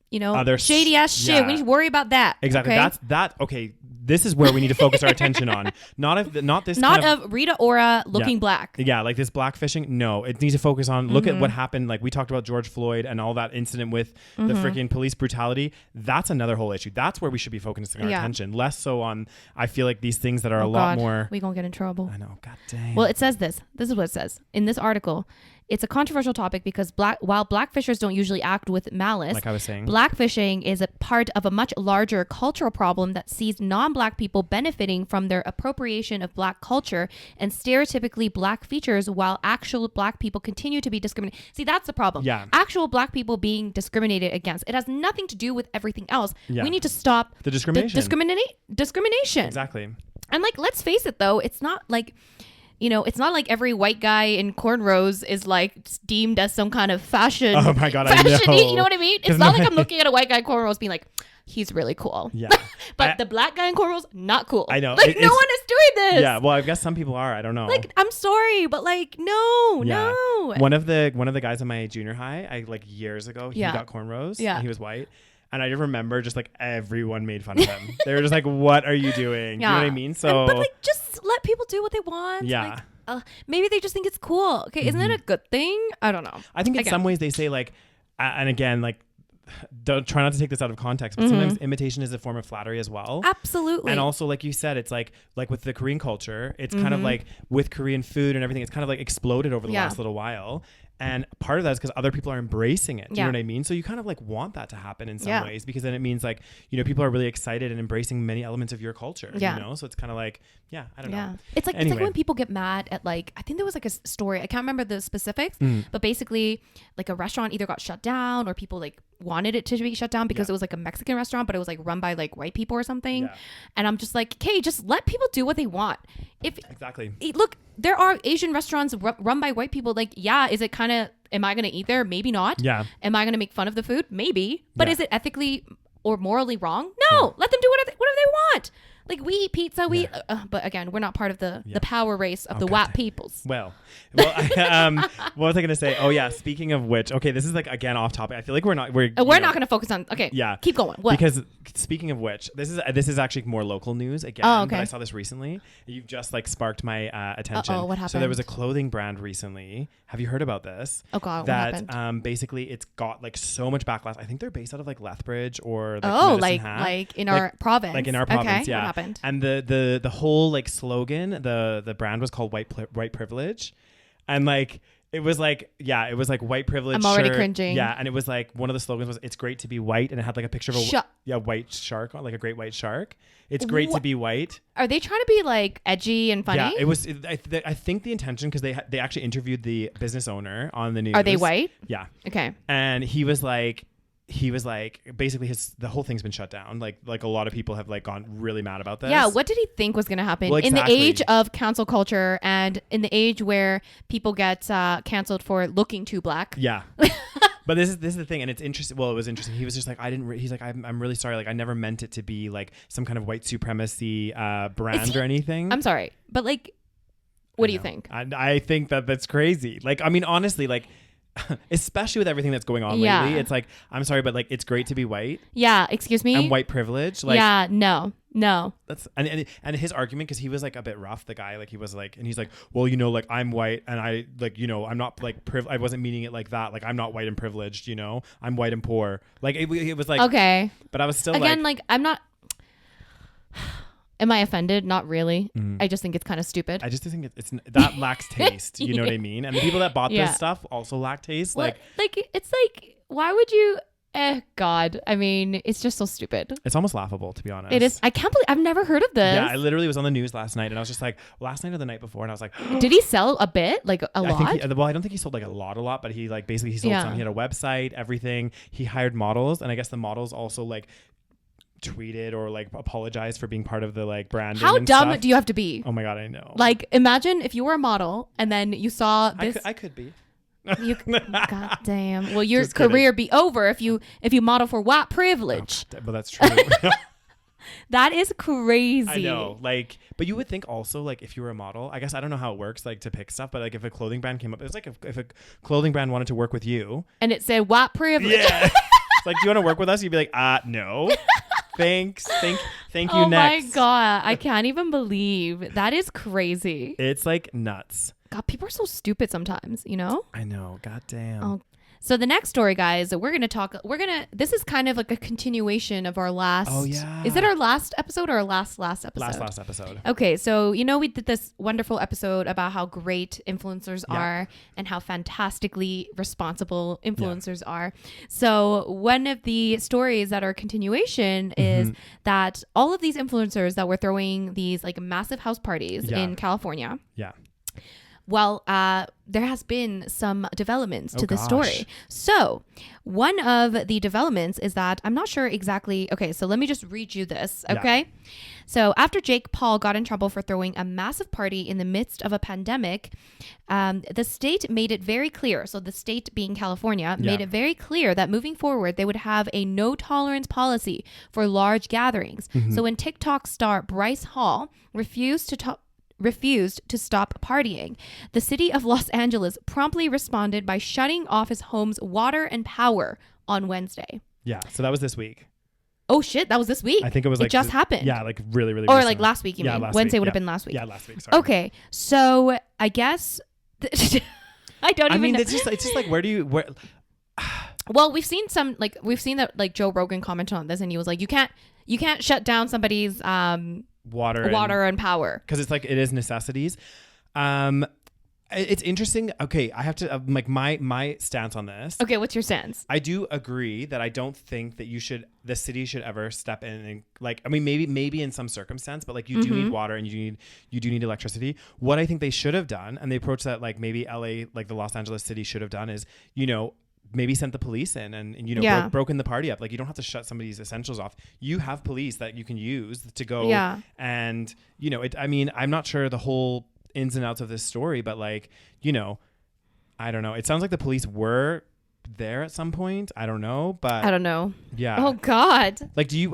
you know, other shady ass shit. We need to worry about that. Exactly. Okay? Okay. This is where we need to focus our attention on. Not this. Not of Rita Ora looking black. Yeah, like this blackfishing. No, it needs to focus on look at what happened. Like we talked about George Floyd and all that incident with the freaking police brutality. That's another whole issue. That's where we should be focusing our attention. Less so on. I feel like these things that are a lot more. We gonna get in trouble. I know. God dang. Well, it says this. This is what it says in this article. It's a controversial topic because while blackfishers don't usually act with malice, like I was saying, blackfishing is a part of a much larger cultural problem that sees non-black people benefiting from their appropriation of black culture and stereotypically black features while actual black people continue to be discriminated. See, that's the problem. Yeah. Actual black people being discriminated against. It has nothing to do with everything else. Yeah. We need to stop the discrimination. Discrimination. Exactly. And like, let's face it though, it's not like... You know, it's not like every white guy in cornrows is like deemed as some kind of fashion. Oh my God, I know. You know what I mean? It's not like I'm looking at a white guy in cornrows being like, he's really cool. Yeah. But the black guy in cornrows, not cool. I know. Like no one is doing this. Yeah. Well, I guess some people are. I don't know. Like, I'm sorry, but like, no. One of the guys in my junior high, like years ago, he got cornrows. Yeah. And he was white. And I just remember just like everyone made fun of him. They were just like, what are you doing? Yeah. Do you know what I mean? So, but like, just let people do what they want. Yeah. Like, maybe they just think it's cool. Okay. Isn't that a good thing? I don't know. I think in some ways they say like, and again, like, don't try not to take this out of context, but sometimes imitation is a form of flattery as well. Absolutely. And also, like you said, it's like with the Korean culture, it's kind of like with Korean food and everything, it's kind of like exploded over the last little while. And part of that is because other people are embracing it. Do you know what I mean? So you kind of like want that to happen in some ways, because then it means like, you know, people are really excited and embracing many elements of your culture, you know? So it's kind of like, I don't know. It's like, it's like when people get mad at like, I think there was like a story, I can't remember the specifics, but basically like a restaurant either got shut down or people like wanted it to be shut down because it was like a Mexican restaurant, but it was like run by like white people or something. And I'm just like, okay, just let people do what they want. Look, there are Asian restaurants run by white people. Like, is it kind of, am I going to eat there? Maybe not. Yeah. Am I going to make fun of the food? Maybe. But is it ethically or morally wrong? No. Let them do whatever they want. Like, we eat pizza, but again, we're not part of the power race of the WAP peoples. Well, what was I going to say? Oh yeah, speaking of which, okay, this is like again off topic. I feel like we're not going to focus on. Okay, keep going. What? Because speaking of which, this is actually more local news again. Oh, okay. But I saw this recently. You've just like sparked my attention. What happened? So there was a clothing brand recently. Have you heard about this? Oh God, what happened? Basically it's got like so much backlash. I think they're based out of like Lethbridge or like in our province. Like in our province, okay. yeah. What happened? And the whole like slogan, the brand was called white privilege, and like it was like white privilege. I'm already cringing. Yeah, and it was like one of the slogans was "It's great to be white," and it had like a picture of a white shark, like a great white shark. It's great to be white. Are they trying to be like edgy and funny? Yeah, it was. I think the intention, because they actually interviewed the business owner on the news. Are they white? Yeah. Okay. And he was like basically the whole thing's been shut down. Like a lot of people have like gone really mad about this. Yeah. What did he think was going to happen in the age of cancel culture and in the age where people get canceled for looking too black? Yeah. But this is the thing, and it's interesting. Well, it was interesting. He was just like, he's like, I'm really sorry. Like, I never meant it to be like some kind of white supremacy brand or anything. I'm sorry, but like, what do you think? I think that's crazy. Like, I mean, honestly, like, especially with everything that's going on lately, it's like, I'm sorry, but like, it's great to be white. Yeah, excuse me. And white privilege. Like, yeah, no. That's and his argument, because he was like a bit rough, the guy, like he was like, and he's like, well, you know, like I'm white and I like, you know, I'm not like I wasn't meaning it like that. Like I'm not white and privileged, you know, I'm white and poor. Like it was like, okay, but I was still again, like I'm not. Am I offended? Not really. I just think it's kind of stupid. I just think it's that lacks taste. You know what I mean? And the people that bought Yeah. this stuff also lack taste. Well, Like it's like, why would you? God. I mean, it's just so stupid. it's almost laughable, to be honest. It is. I can't believe I've never heard of this. Yeah, I literally was on the news last night, and I was just like, last night or the night before, and I was like, Did he sell a bit? Like a lot? I don't think he sold like a lot, but he like basically he sold some. He had a website, everything. He hired models, and I guess the models also like tweeted or like apologized for being part of the like branding. How and dumb stuff. do you have to be? Oh my god, I know. Like, imagine if you were a model and then you saw this. I could be. God damn. Well, your Just kidding. career be over if you model for WAP privilege. But that's true. That is crazy. I know. Like, but you would think also like if you were a model, I guess I don't know how it works like to pick stuff, but like if a clothing brand came up, it's like if a clothing brand wanted to work with you, and it said WAP privilege. yeah, it's like, do you want to work with us? You'd be like, no. Thanks. Thank you. Oh next. my God. I can't even believe that is crazy. It's like nuts. God, people are so stupid sometimes, you know? I know. God damn. Oh. So the next story, guys, this is kind of like a continuation of our last. Oh, yeah. Is it our last episode or our last episode? Last episode. Okay, so we did this wonderful episode about how great influencers are and how fantastically responsible influencers are. So one of the stories that are a continuation is that all of these influencers that were throwing these like massive house parties in California. Yeah. Well, there has been some developments to this story. So one of the developments is that I'm not sure exactly. Okay, so let me just read you this. Okay. Yeah. So after Jake Paul got in trouble for throwing a massive party in the midst of a pandemic, the state made it very clear. So the state being California made it very clear that moving forward, they would have a no tolerance policy for large gatherings. So when TikTok star Bryce Hall refused to stop partying, the city of Los Angeles promptly responded by shutting off his home's water and power on Wednesday. Yeah. So that was this week. Oh shit, that was this week. I think it was like just happened. Yeah, like really, really. Or recent. like last week. You mean Wednesday Wednesday would have been last week. Yeah, last week. Sorry. Okay, so I guess I mean, it's just like where. Well, we've seen that like Joe Rogan commented on this, and he was like, you can't shut down somebody's water and power because it's like it is necessities. It's interesting. Okay, I have to like my stance on this. Okay, what's your stance? I do agree that I don't think that the city should ever step in and like, I mean, maybe in some circumstance, but like you do need water and you do need electricity. What I think they should have done, and the approach that like maybe LA, like the Los Angeles city should have done is, maybe sent the police in and broken the party up. Like you don't have to shut somebody's essentials off. You have police that you can use to go and I'm not sure the whole ins and outs of this story, but like, I don't know. It sounds like the police were there at some point. I don't know, but I don't know. Yeah. Oh God. Like, do you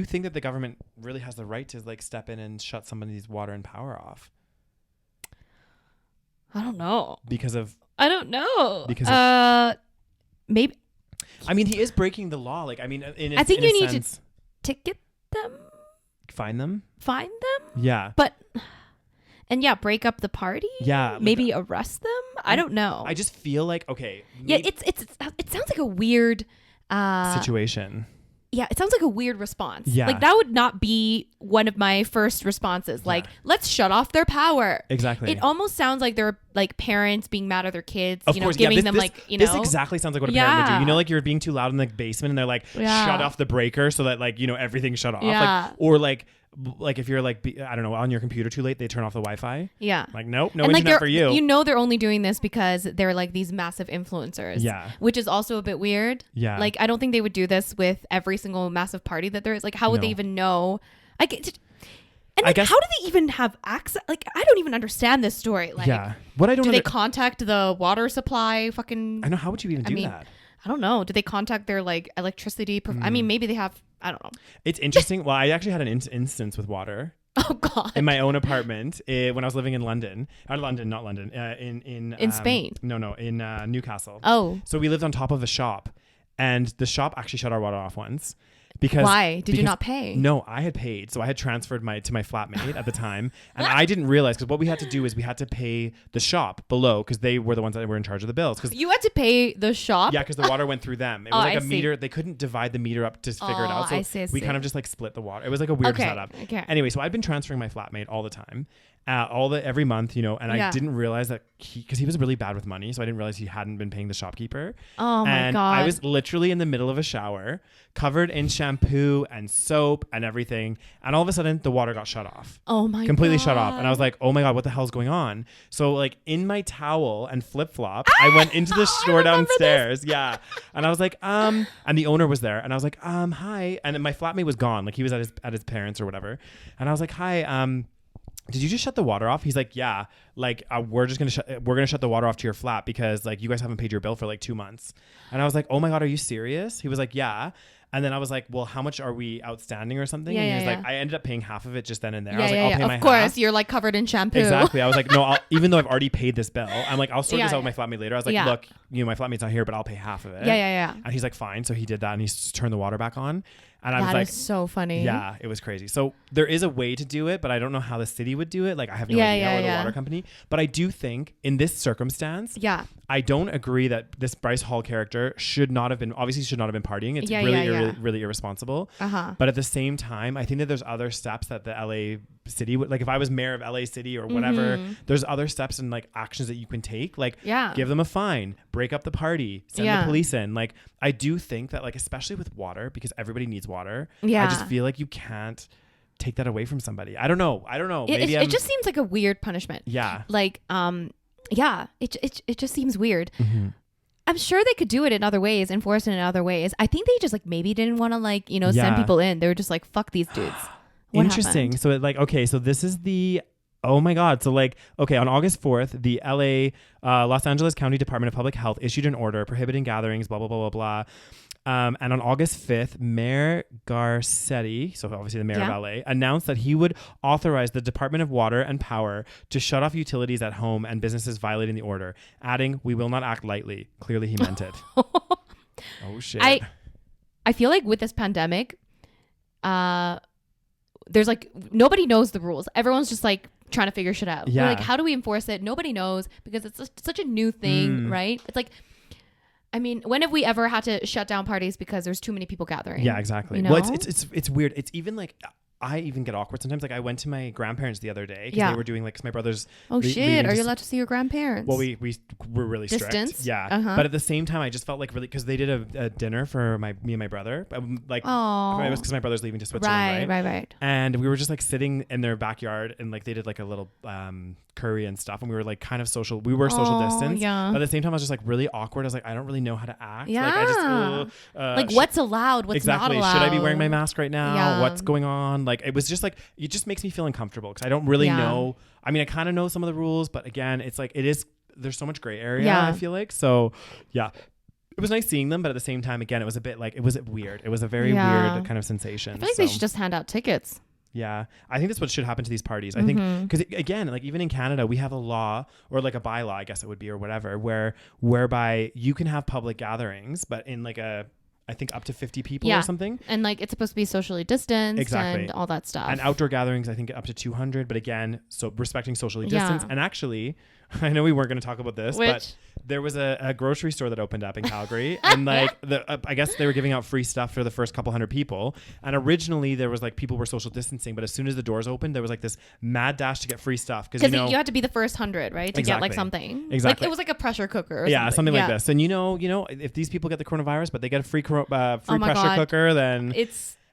think that the government really has the right to like step in and shut somebody's water and power off? I don't know. I don't know. Maybe. I mean, he is breaking the law. Like, I mean, I think you need to ticket them. Find them. Yeah. Break up the party. Yeah. Maybe arrest them. I don't know. I just feel like, okay. Yeah. It sounds like a weird situation. Yeah, it sounds like a weird response. Yeah. Like that would not be one of my first responses. Like, let's shut off their power. Exactly. It almost sounds like they're like parents being mad at their kids, of course, giving them This exactly sounds like what a parent would do. Like you're being too loud in the basement and they're like, shut off the breaker so that like, everything's shut off. Yeah. Or like if you're like, I don't know, on your computer too late, they turn off the Wi-Fi. Yeah. Like, nope, no internet for you. They're only doing this because they're like these massive influencers. Yeah. Which is also a bit weird. Yeah. Like, I don't think they would do this with every single massive party that there is. Like, how would they even know? How do they even have access? Like, I don't even understand this story. Like, what I don't do they contact the water supply? I know. How would you even do that? I don't know. Do they contact their like electricity? I mean, maybe they have. I don't know. It's interesting. Well, I actually had an instance with water. Oh God! In my own apartment when I was living in London, not London, in Spain. No, in Newcastle. Oh, so we lived on top of a shop, and the shop actually shut our water off once. Because why did you not pay? No, I had paid. So I had transferred to my flatmate at the time. And I didn't realize, because what we had to do is we had to pay the shop below, because they were the ones that were in charge of the bills. Because you had to pay the shop? Yeah, because the water went through them. It was like a meter. They couldn't divide the meter up to figure it out. So we kind of just like split the water. It was like a weird setup. Okay. Anyway, so I'd been transferring my flatmate all the time. Every month, and I didn't realize that because he was really bad with money, so I didn't realize he hadn't been paying the shopkeeper. Oh my God. I was literally in the middle of a shower, covered in shampoo and soap and everything, and all of a sudden the water got shut off. Oh my God. Completely shut off. And I was like, oh my God, what the hell's going on? So like in my towel and flip-flop, I went into the store downstairs. Yeah. And I was like, and the owner was there, and I was like, hi. And my flatmate was gone. Like he was at his parents or whatever. And I was like, hi, did you just shut the water off? He's like, yeah, like we're gonna shut the water off to your flat because like you guys haven't paid your bill for like 2 months. And I was like, oh my God, are you serious? He was like, yeah. And then I was like, well, how much are we outstanding or something? And he was like, I ended up paying half of it just then and there. I was like, I'll pay my half. Of course, you're like covered in shampoo. Exactly. I was like, no, even though I've already paid this bill, I'm like, I'll sort this out with my flatmate later. I was like, look, my flatmate's not here, but I'll pay half of it. Yeah. And he's like, fine. So he did that, and he turned the water back on. And I was like, that is so funny. Yeah, it was crazy. So there is a way to do it, but I don't know how the city would do it. Like I have no idea, or the water company. But I do think in this circumstance, I don't agree that this Bryce Hall character should not have been partying. It's really irresponsible. But at the same time, I think that there's other steps that the LA city would, like if I was mayor of LA city or whatever, there's other steps and like actions that you can take. Like give them a fine, break up the party, send the police in. Like I do think that like, especially with water, because everybody needs water. I just feel like you can't take that away from somebody. I don't know. Maybe it just seems like a weird punishment. Yeah. Like, it just seems weird. I'm sure they could do it in other ways, enforce it in other ways. I think they just like maybe didn't want to like, send people in. They were just like, fuck these dudes. Interesting. Happened? So it, like, okay, so this is the, oh my God. So like, okay, on August 4th, the Los Angeles County Department of Public Health issued an order prohibiting gatherings, blah, blah, blah, blah, blah. And on August 5th, Mayor Garcetti, so obviously the mayor of LA, announced that he would authorize the Department of Water and Power to shut off utilities at home and businesses violating the order, adding, "We will not act lightly." Clearly he meant it. Oh shit. I feel like with this pandemic, there's like, nobody knows the rules. Everyone's just like trying to figure shit out. Yeah. Like, how do we enforce it? Nobody knows because it's such a new thing, right? It's like, I mean, when have we ever had to shut down parties because there's too many people gathering? Yeah, exactly. Well, it's weird. It's even like, I even get awkward sometimes. Like I went to my grandparents the other day because they were doing like, cause my brother's. Oh shit! Are you allowed to see your grandparents? Well, we were really strict. Distance? Yeah. But at the same time, I just felt like really, because they did a dinner for me and my brother. Like, it was because my brother's leaving to Switzerland. Right. And we were just like sitting in their backyard, and like they did like a little curry and stuff, and we were like kind of social. We were social distance. Yeah. But at the same time, I was just like really awkward. I was like, I don't really know how to act. Yeah. Like I just like what's allowed, what's not allowed. Should I be wearing my mask right now? Yeah. What's going on? Like it was just like, it just makes me feel uncomfortable because I don't really know. I mean, I kind of know some of the rules, but again, it's like there's so much gray area. I feel like so. Yeah, it was nice seeing them, but at the same time, again, it was a bit like it was weird. It was a very weird kind of sensation. I feel like they should just hand out tickets. Yeah, I think that's what should happen to these parties. I think because again, like even in Canada, we have a law or like a bylaw, I guess it would be, or whatever, whereby you can have public gatherings, but in like I think up to 50 people or something. And like it's supposed to be socially distanced and all that stuff. And outdoor gatherings, I think up to 200. But again, so respecting socially distance. And actually, I know we weren't going to talk about this, but there was a grocery store that opened up in Calgary. And like I guess they were giving out free stuff for the first couple hundred people. And originally there was like people were social distancing. But as soon as the doors opened, there was like this mad dash to get free stuff. Because you had to be the first 100, right? To get like something. Exactly. Like it was like a pressure cooker or something like this. And you know, if these people get the coronavirus, but they get a free pressure cooker, then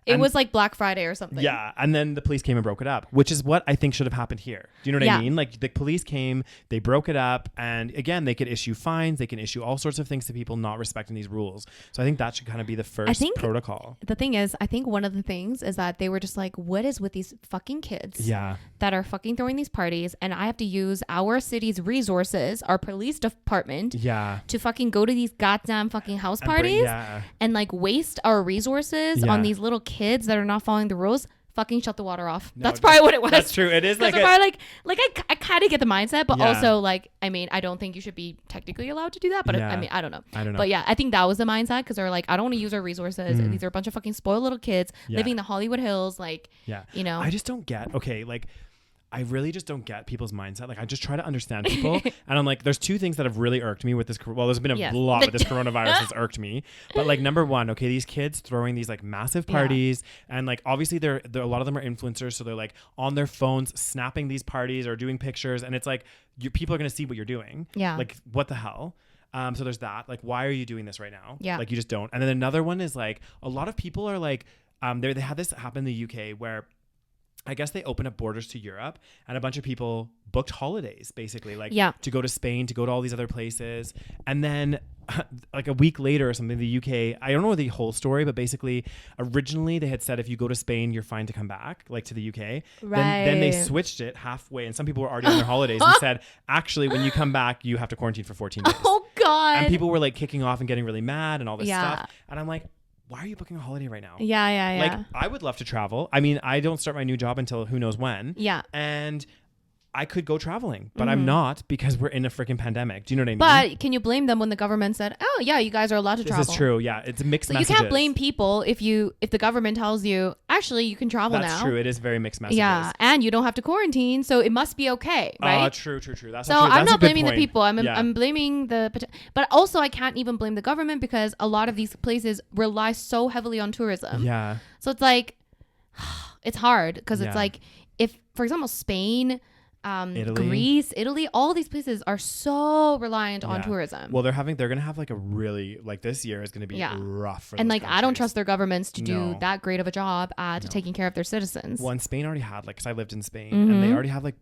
it was like Black Friday or something. Yeah. And then the police came and broke it up, which is what I think should have happened here. Do you know what I mean? Like the police came, they broke it up. And again, they could issue fines. They can issue all sorts of things to people not respecting these rules. So I think that should kind of be the first protocol. The thing is, I think one of the things is that they were just like, what is with these fucking kids that are fucking throwing these parties? And I have to use our city's resources, our police department to fucking go to these goddamn fucking house parties and like waste our resources on these little kids that are not following the rules. fucking shut the water off. No, that's probably what it was. That's true. It is like I kind of get the mindset, but Yeah. also like, I mean, I don't think you should be technically allowed to do that, but Yeah. I mean, I don't know. I don't know. But yeah, I think that was the mindset because they're like, I don't want to use our resources. These are a bunch of fucking spoiled little kids Yeah. living in the Hollywood Hills. Like, Yeah. you know, I just don't get, okay, like, I really just don't get people's mindset. Like, I just try to understand people. And I'm like, there's two things that have really irked me with this. Well, there's been a Yes. lot with this coronavirus that's irked me. But like, number one, okay, these kids throwing these like massive parties. And like, obviously they're a lot of them are influencers. So they're like on their phones, snapping these parties or doing pictures. And it's like, people are going to see what you're doing. Yeah. Like, what the hell? So there's that. Like, why are you doing this right now? Yeah. Like, you just don't. And then another one is like, a lot of people are like, they had this happen in the UK where I guess they opened up borders to Europe and a bunch of people booked holidays basically, like to go to Spain, to go to all these other places. And then like a week later or something, the UK, I don't know the whole story, but basically originally they had said if you go to Spain, you're fine to come back, like to the UK. Right. Then they switched it halfway and some people were already on their holidays and said, actually, when you come back, you have to quarantine for 14 days. oh God. And people were like kicking off and getting really mad and all this stuff. And I'm like, why are you booking a holiday right now? Yeah. Like, I would love to travel. I mean, I don't start my new job until who knows when. Yeah. And I could go traveling, but I'm not because we're in a freaking pandemic. Do you know what I mean? But can you blame them when the government said, "Oh yeah, you guys are allowed to travel"? This is true. Yeah, it's mixed So messages. you can't blame people if the government tells you, actually, you can travel now. That's true. It is very mixed messages. Yeah, and you don't have to quarantine, so it must be okay, right? True. That's so actually, I'm that's not a good blaming the point. people. I'm Yeah. blaming but also I can't even blame the government because a lot of these places rely so heavily on tourism. Yeah. So it's like, it's hard because it's Yeah. like if, for example, Spain, Italy. Greece, Italy, all these places are so reliant on Yeah. tourism. Well, they're going to have like a really, like this year is going to be rough for and those like I don't countries. trust their governments to do No. that great of a job at taking care of their citizens. Well, and Spain already had, like, because I lived in Spain and they already had like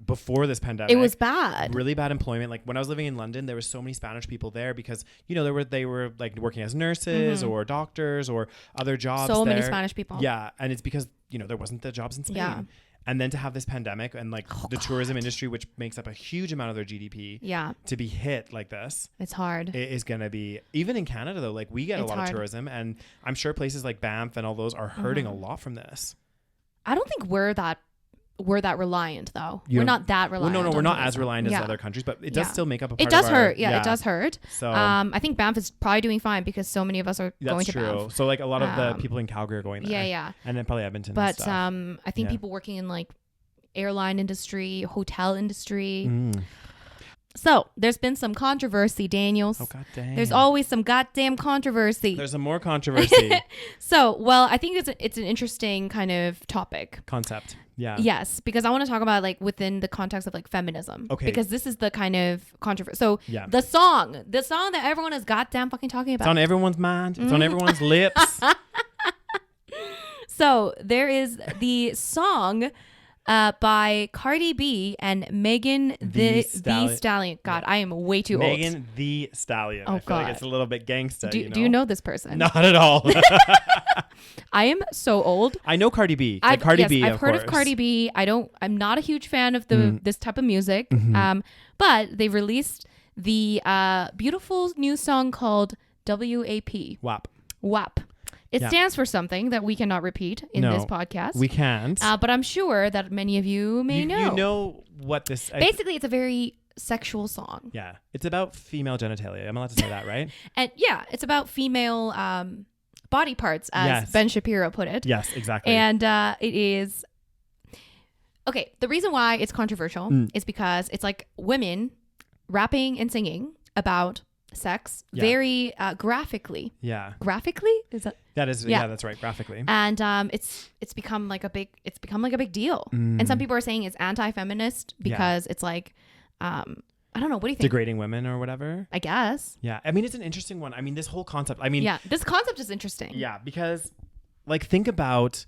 before this pandemic. It was bad. Really bad employment. Like when I was living in London, there was so many Spanish people there because, you know, they were like working as nurses or doctors or other jobs. So many there. Spanish people. Yeah. And it's because, you know, there wasn't the jobs in Spain. Yeah. And then to have this pandemic and like the tourism industry, which makes up a huge amount of their GDP, to be hit like this, it's hard. it is going to be, even in Canada though, like we get a lot of tourism and I'm sure places like Banff and all those are hurting a lot from this. I don't think we're that reliant though. We're not that reliant. Well, no, we're not as tourism. reliant as other countries, but it does still make up a part It does of our, hurt. Yeah, it does hurt. So I think Banff is probably doing fine because so many of us are going to true. Banff. So like a lot of the people in Calgary are going there. Yeah. And then probably Edmonton. But and stuff. I think people working in like airline industry, hotel industry. So there's been some controversy, Daniels. Oh god dang. There's always some goddamn controversy. There's some more controversy. So, well, I think it's an interesting kind of topic. Concept. Yeah. Yes, because I want to talk about like within the context of like feminism. Okay. Because this is the kind of controversy. So Yeah. the song that everyone is goddamn fucking talking about. It's on everyone's mind. It's on everyone's lips. So there is the song by Cardi B and Megan the Stallion. God, I am way too old. Megan the Stallion. Oh, I feel like God. it's a little bit gangsta. Do you know this person? Not at all. I am so old. I know Cardi B. I've heard of Cardi B. I'm not a huge fan of this type of music. But they released the beautiful new song called WAP. WAP. WAP. It stands for something that we cannot repeat in this podcast. We can't. But I'm sure that many of you may know. You know what this... Basically, it's a very sexual song. Yeah. It's about female genitalia. I'm allowed to say that, right? And yeah, it's about female body parts, as Ben Shapiro put it. Yes, exactly. And it is... Okay, the reason why it's controversial is because it's like women rapping and singing about sex very graphically. Yeah. Graphically? Is that... That is, that's right, graphically. And it's become like a big deal. And some people are saying it's anti-feminist because it's like, I don't know. What do you think? Degrading women or whatever. I guess. Yeah. I mean, it's an interesting one. I mean, this whole concept, I mean. This concept is interesting. Yeah. Because like, think about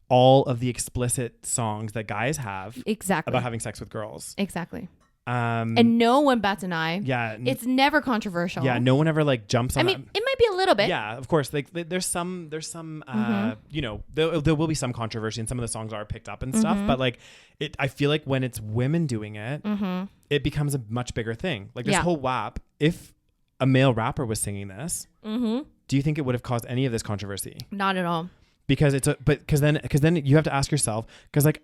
all of the explicit songs that guys have. Exactly. About having sex with girls. Exactly. And no one bats an eye. Yeah. It's never controversial. Yeah. No one ever like jumps on I mean, it might be a little bit. Yeah, of course. Like there's some, you know, there will be some controversy and some of the songs are picked up and stuff, but like I feel like when it's women doing it, it becomes a much bigger thing. Like this whole WAP, if a male rapper was singing this, do you think it would have caused any of this controversy? Not at all. because because then you have to ask yourself, because like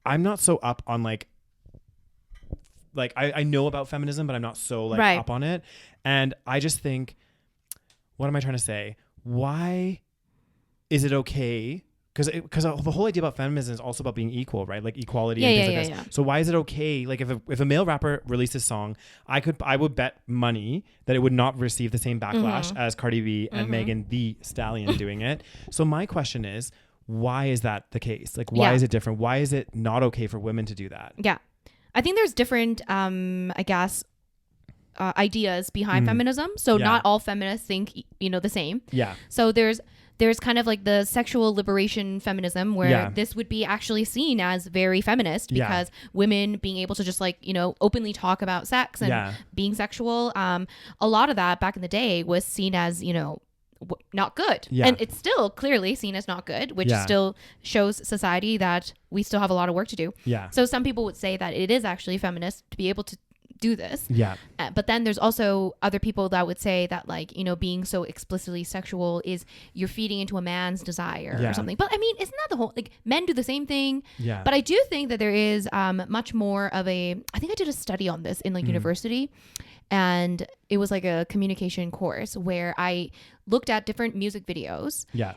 I'm not so up on like I know about feminism, but I'm not so like up on it. And I just think, what am I trying to say? Why is it okay? Because the whole idea about feminism is also about being equal, right? Like equality and things like this. Yeah. So why is it okay? Like if a male rapper released a song, I would bet money that it would not receive the same backlash as Cardi B and Megan Thee Stallion doing it. So my question is, why is that the case? Like, why is it different? Why is it not okay for women to do that? Yeah. I think there's different, I guess, ideas behind feminism. So not all feminists think, the same. Yeah. So there's kind of like the sexual liberation feminism where this would be actually seen as very feminist because women being able to just like, openly talk about sex and being sexual. A lot of that back in the day was seen as, not good. And it's still clearly seen as not good, which still shows society that we still have a lot of work to do. Yeah. So some people would say that it is actually feminist to be able to do this. Yeah. But then there's also other people that would say that like, being so explicitly sexual is you're feeding into a man's desire or something. But I mean, isn't that the whole, like men do the same thing. Yeah. But I do think that there is much more of I think I did a study on this in like university, and it was like a communication course where I looked at different music videos. Yeah.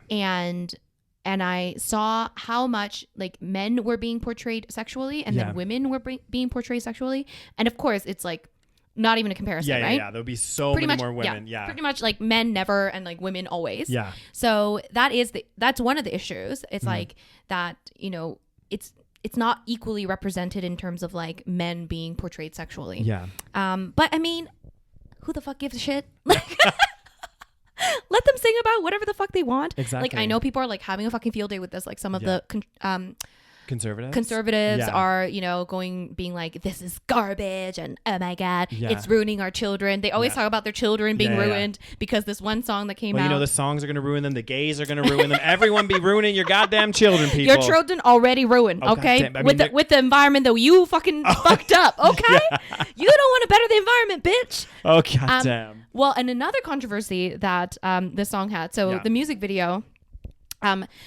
And I saw how much like men were being portrayed sexually and then women were being portrayed sexually. And of course, it's like not even a comparison, right? Yeah, there would be so many more women. Yeah. Pretty much like men never and like women always. Yeah. So that's one of the issues. It's like that, it's not equally represented in terms of like men being portrayed sexually. Yeah. But I mean, who the fuck gives a shit? Let them sing about whatever the fuck they want. Exactly. Like I know people are like having a fucking field day with this. Like some of the conservatives are, being like, this is garbage and oh my God, it's ruining our children. They always talk about their children being ruined because this one song that came out. The songs are going to ruin them. The gays are going to ruin them. Everyone be ruining your goddamn children, people. Your children already ruined, okay? With the environment that you fucking fucked up, okay? You don't want to better the environment, bitch. Oh, goddamn. Well, and another controversy that this song had, so the music video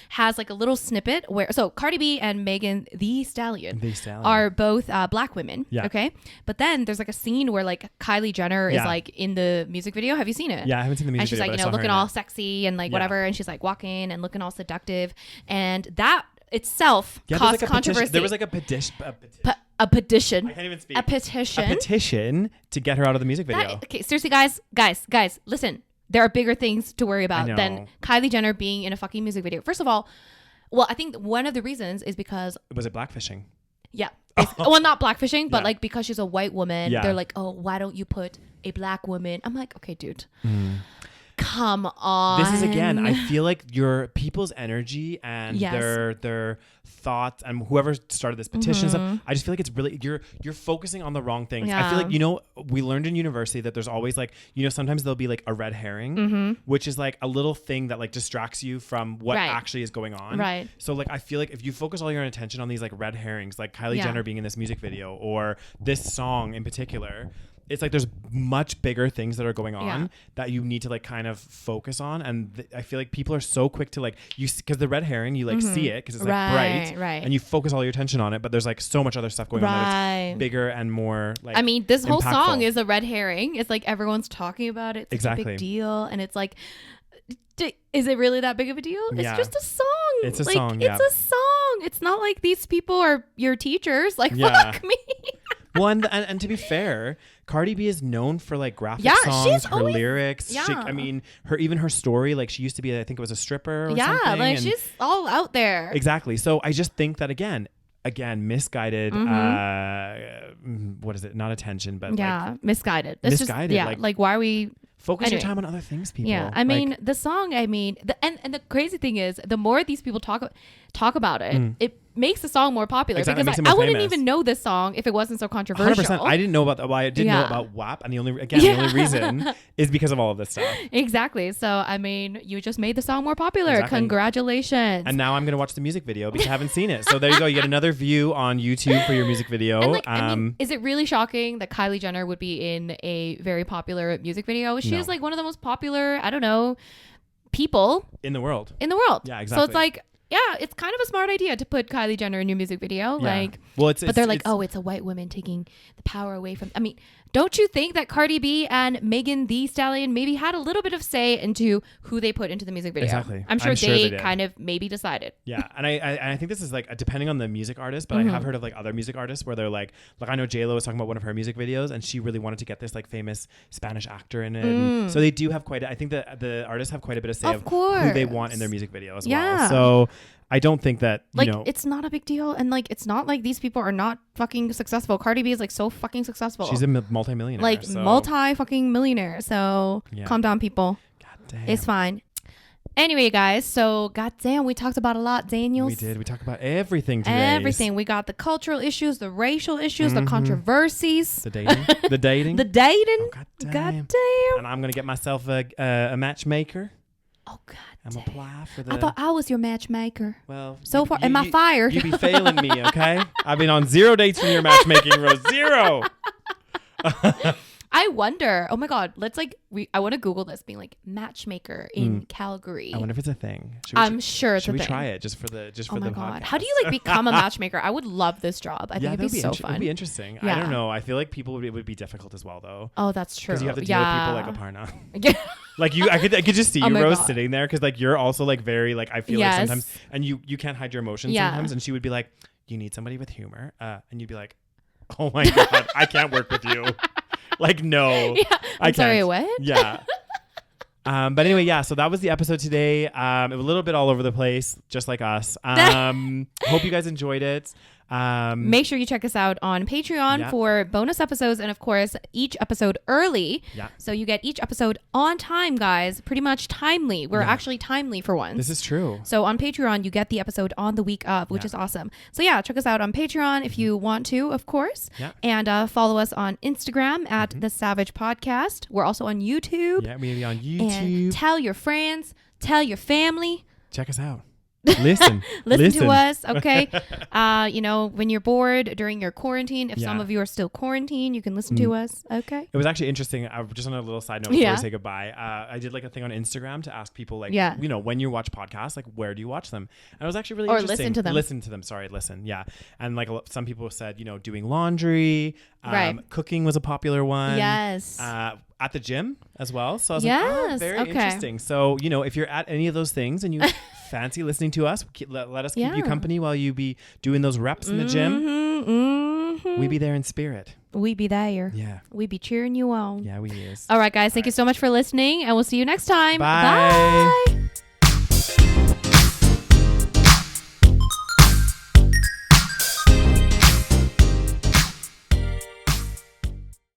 has like a little snippet where Cardi B and Megan Thee Stallion are both black women. Yeah. Okay. But then there's like a scene where like Kylie Jenner is like in the music video. Have you seen it? Yeah, I haven't seen the music video. And she's like, looking all sexy and like whatever. And she's like walking and looking all seductive. And that itself caused controversy. There was like a petition. A petition. I can't even speak. A petition. A petition to get her out of the music video. Okay, seriously, guys, listen. There are bigger things to worry about than Kylie Jenner being in a fucking music video. First of all, well, I think one of the reasons is because... Was it blackfishing? Yeah. Well, not blackfishing, but like because she's a white woman, they're like, oh, why don't you put a black woman? I'm like, okay, dude. Come on. This is, again, I feel like your people's energy and their thoughts and whoever started this petition stuff, I just feel like it's really you're focusing on the wrong things. I feel like, we learned in university that there's always like, sometimes there'll be like a red herring, which is like a little thing that like distracts you from what actually is going on. Right. So like I feel like if you focus all your attention on these like red herrings, like Kylie Jenner being in this music video or this song in particular, it's like there's much bigger things that are going on that you need to like kind of focus on. And I feel like people are so quick to like because the red herring, you like see it because it's like bright and you focus all your attention on it, but there's like so much other stuff going on that it's bigger and more like, I mean, this whole song is a red herring. It's like everyone's talking about it. It's a big deal. And it's like, is it really that big of a deal? It's just a song. It's a like, song. It's a song. It's not like these people are your teachers. Like, fuck me. Well, and to be fair, Cardi B is known for like graphic songs, her lyrics. Yeah. I mean, her story, like she used to be, I think it was a stripper or something. Yeah, like she's all out there. Exactly. So I just think that again, misguided, what is it? Not attention, but like misguided. It's misguided. Just, like why are we... Focus your time on other things, people. Yeah, I mean, the song, and the crazy thing is, the more these people talk about it, it makes the song more popular. Exactly. Because I wouldn't even know this song if it wasn't so controversial. 100%. I didn't know about that. Well, I didn't know about WAP, and the only reason is because of all of this stuff. Exactly. So, I mean, you just made the song more popular. Exactly. Congratulations. And now I'm going to watch the music video because I haven't seen it. So there you go. You get another view on YouTube for your music video. And I mean, is it really shocking that Kylie Jenner would be in a very popular music video? She is like one of the most popular, I don't know, people in the world. So Yeah, exactly. it's like, yeah, it's kind of a smart idea to put Kylie Jenner in your music video. Yeah. Like, well, but they're like, oh, it's a white woman taking the power away from. I mean, don't you think that Cardi B and Megan Thee Stallion maybe had a little bit of say into who they put into the music video? Exactly. I'm sure they kind of maybe decided. Yeah, and I think this is like depending on the music artist, but I have heard of like other music artists where they're like I know J-Lo was talking about one of her music videos, and she really wanted to get this like famous Spanish actor in it. And so they do have I think that the artists have quite a bit of say of who they want in their music video as well. So I don't think that, it's not a big deal. And like, it's not like these people are not fucking successful. Cardi B is like so fucking successful. She's a multi-millionaire. Like multi-fucking millionaire. So calm down, people. God damn. It's fine. Anyway, guys, so goddamn, we talked about a lot, Daniels. We did. We talked about everything today. Everything. We got the cultural issues, the racial issues, the controversies. The dating. The dating. The dating. Oh, God damn. And I'm going to get myself a matchmaker. Oh, God. I'm apply for the... I thought I was your matchmaker. Well... So far, am I fired? You be failing me, okay? I've been on 0 dates from your matchmaking, Rose. 0! I wonder. Oh my God. Let's I want to Google this, being like matchmaker in Calgary. I wonder if it's a thing. I'm sure it's a thing. Should we try it just for the Oh my God. podcast? How do you become a matchmaker? I would love this job. I think it'd be so fun. It'd be interesting. Yeah. I don't know. I feel like it would be difficult as well, though. Oh, that's true. Because you have to deal with people like Aparna. Like I could just see you, Rose, God. sitting there, because like you're also like very like I feel like sometimes, and you can't hide your emotions sometimes, and she would be like, you need somebody with humor, and you'd be like, oh my God, I can't work with you. Like, no, I can't. Sorry, what? Yeah. But anyway, so that was the episode today. It was a little bit all over the place, just like us. Hope you guys enjoyed it. Make sure you check us out on Patreon for bonus episodes, and of course each episode early, so you get each episode on time, guys. Pretty much timely. We're actually timely for once. This is true. So on Patreon you get the episode on the week of, which is awesome. So check us out on Patreon if you want to, of course, and follow us on Instagram at the SaVeg Podcast. We're also on YouTube. We're on YouTube. And tell your friends, tell your family, check us out. Listen to us, okay? When you're bored during your quarantine, if some of you are still quarantined, you can listen to us, okay? It was actually interesting. Just on a little side note before we say goodbye, I did like a thing on Instagram to ask people when you watch podcasts, like where do you watch them? And it was actually really interesting. Listen to them. Listen. Yeah. And like some people said, doing laundry, cooking was a popular one. Yes. At the gym as well. So I was like, very interesting. So, if you're at any of those things and you fancy listening to us, let us keep you company while you be doing those reps in the gym. We be there in spirit. We be there. Yeah. We be cheering you on. Yeah, we is. All right, guys. Thank you so much for listening, and we'll see you next time. Bye. Bye.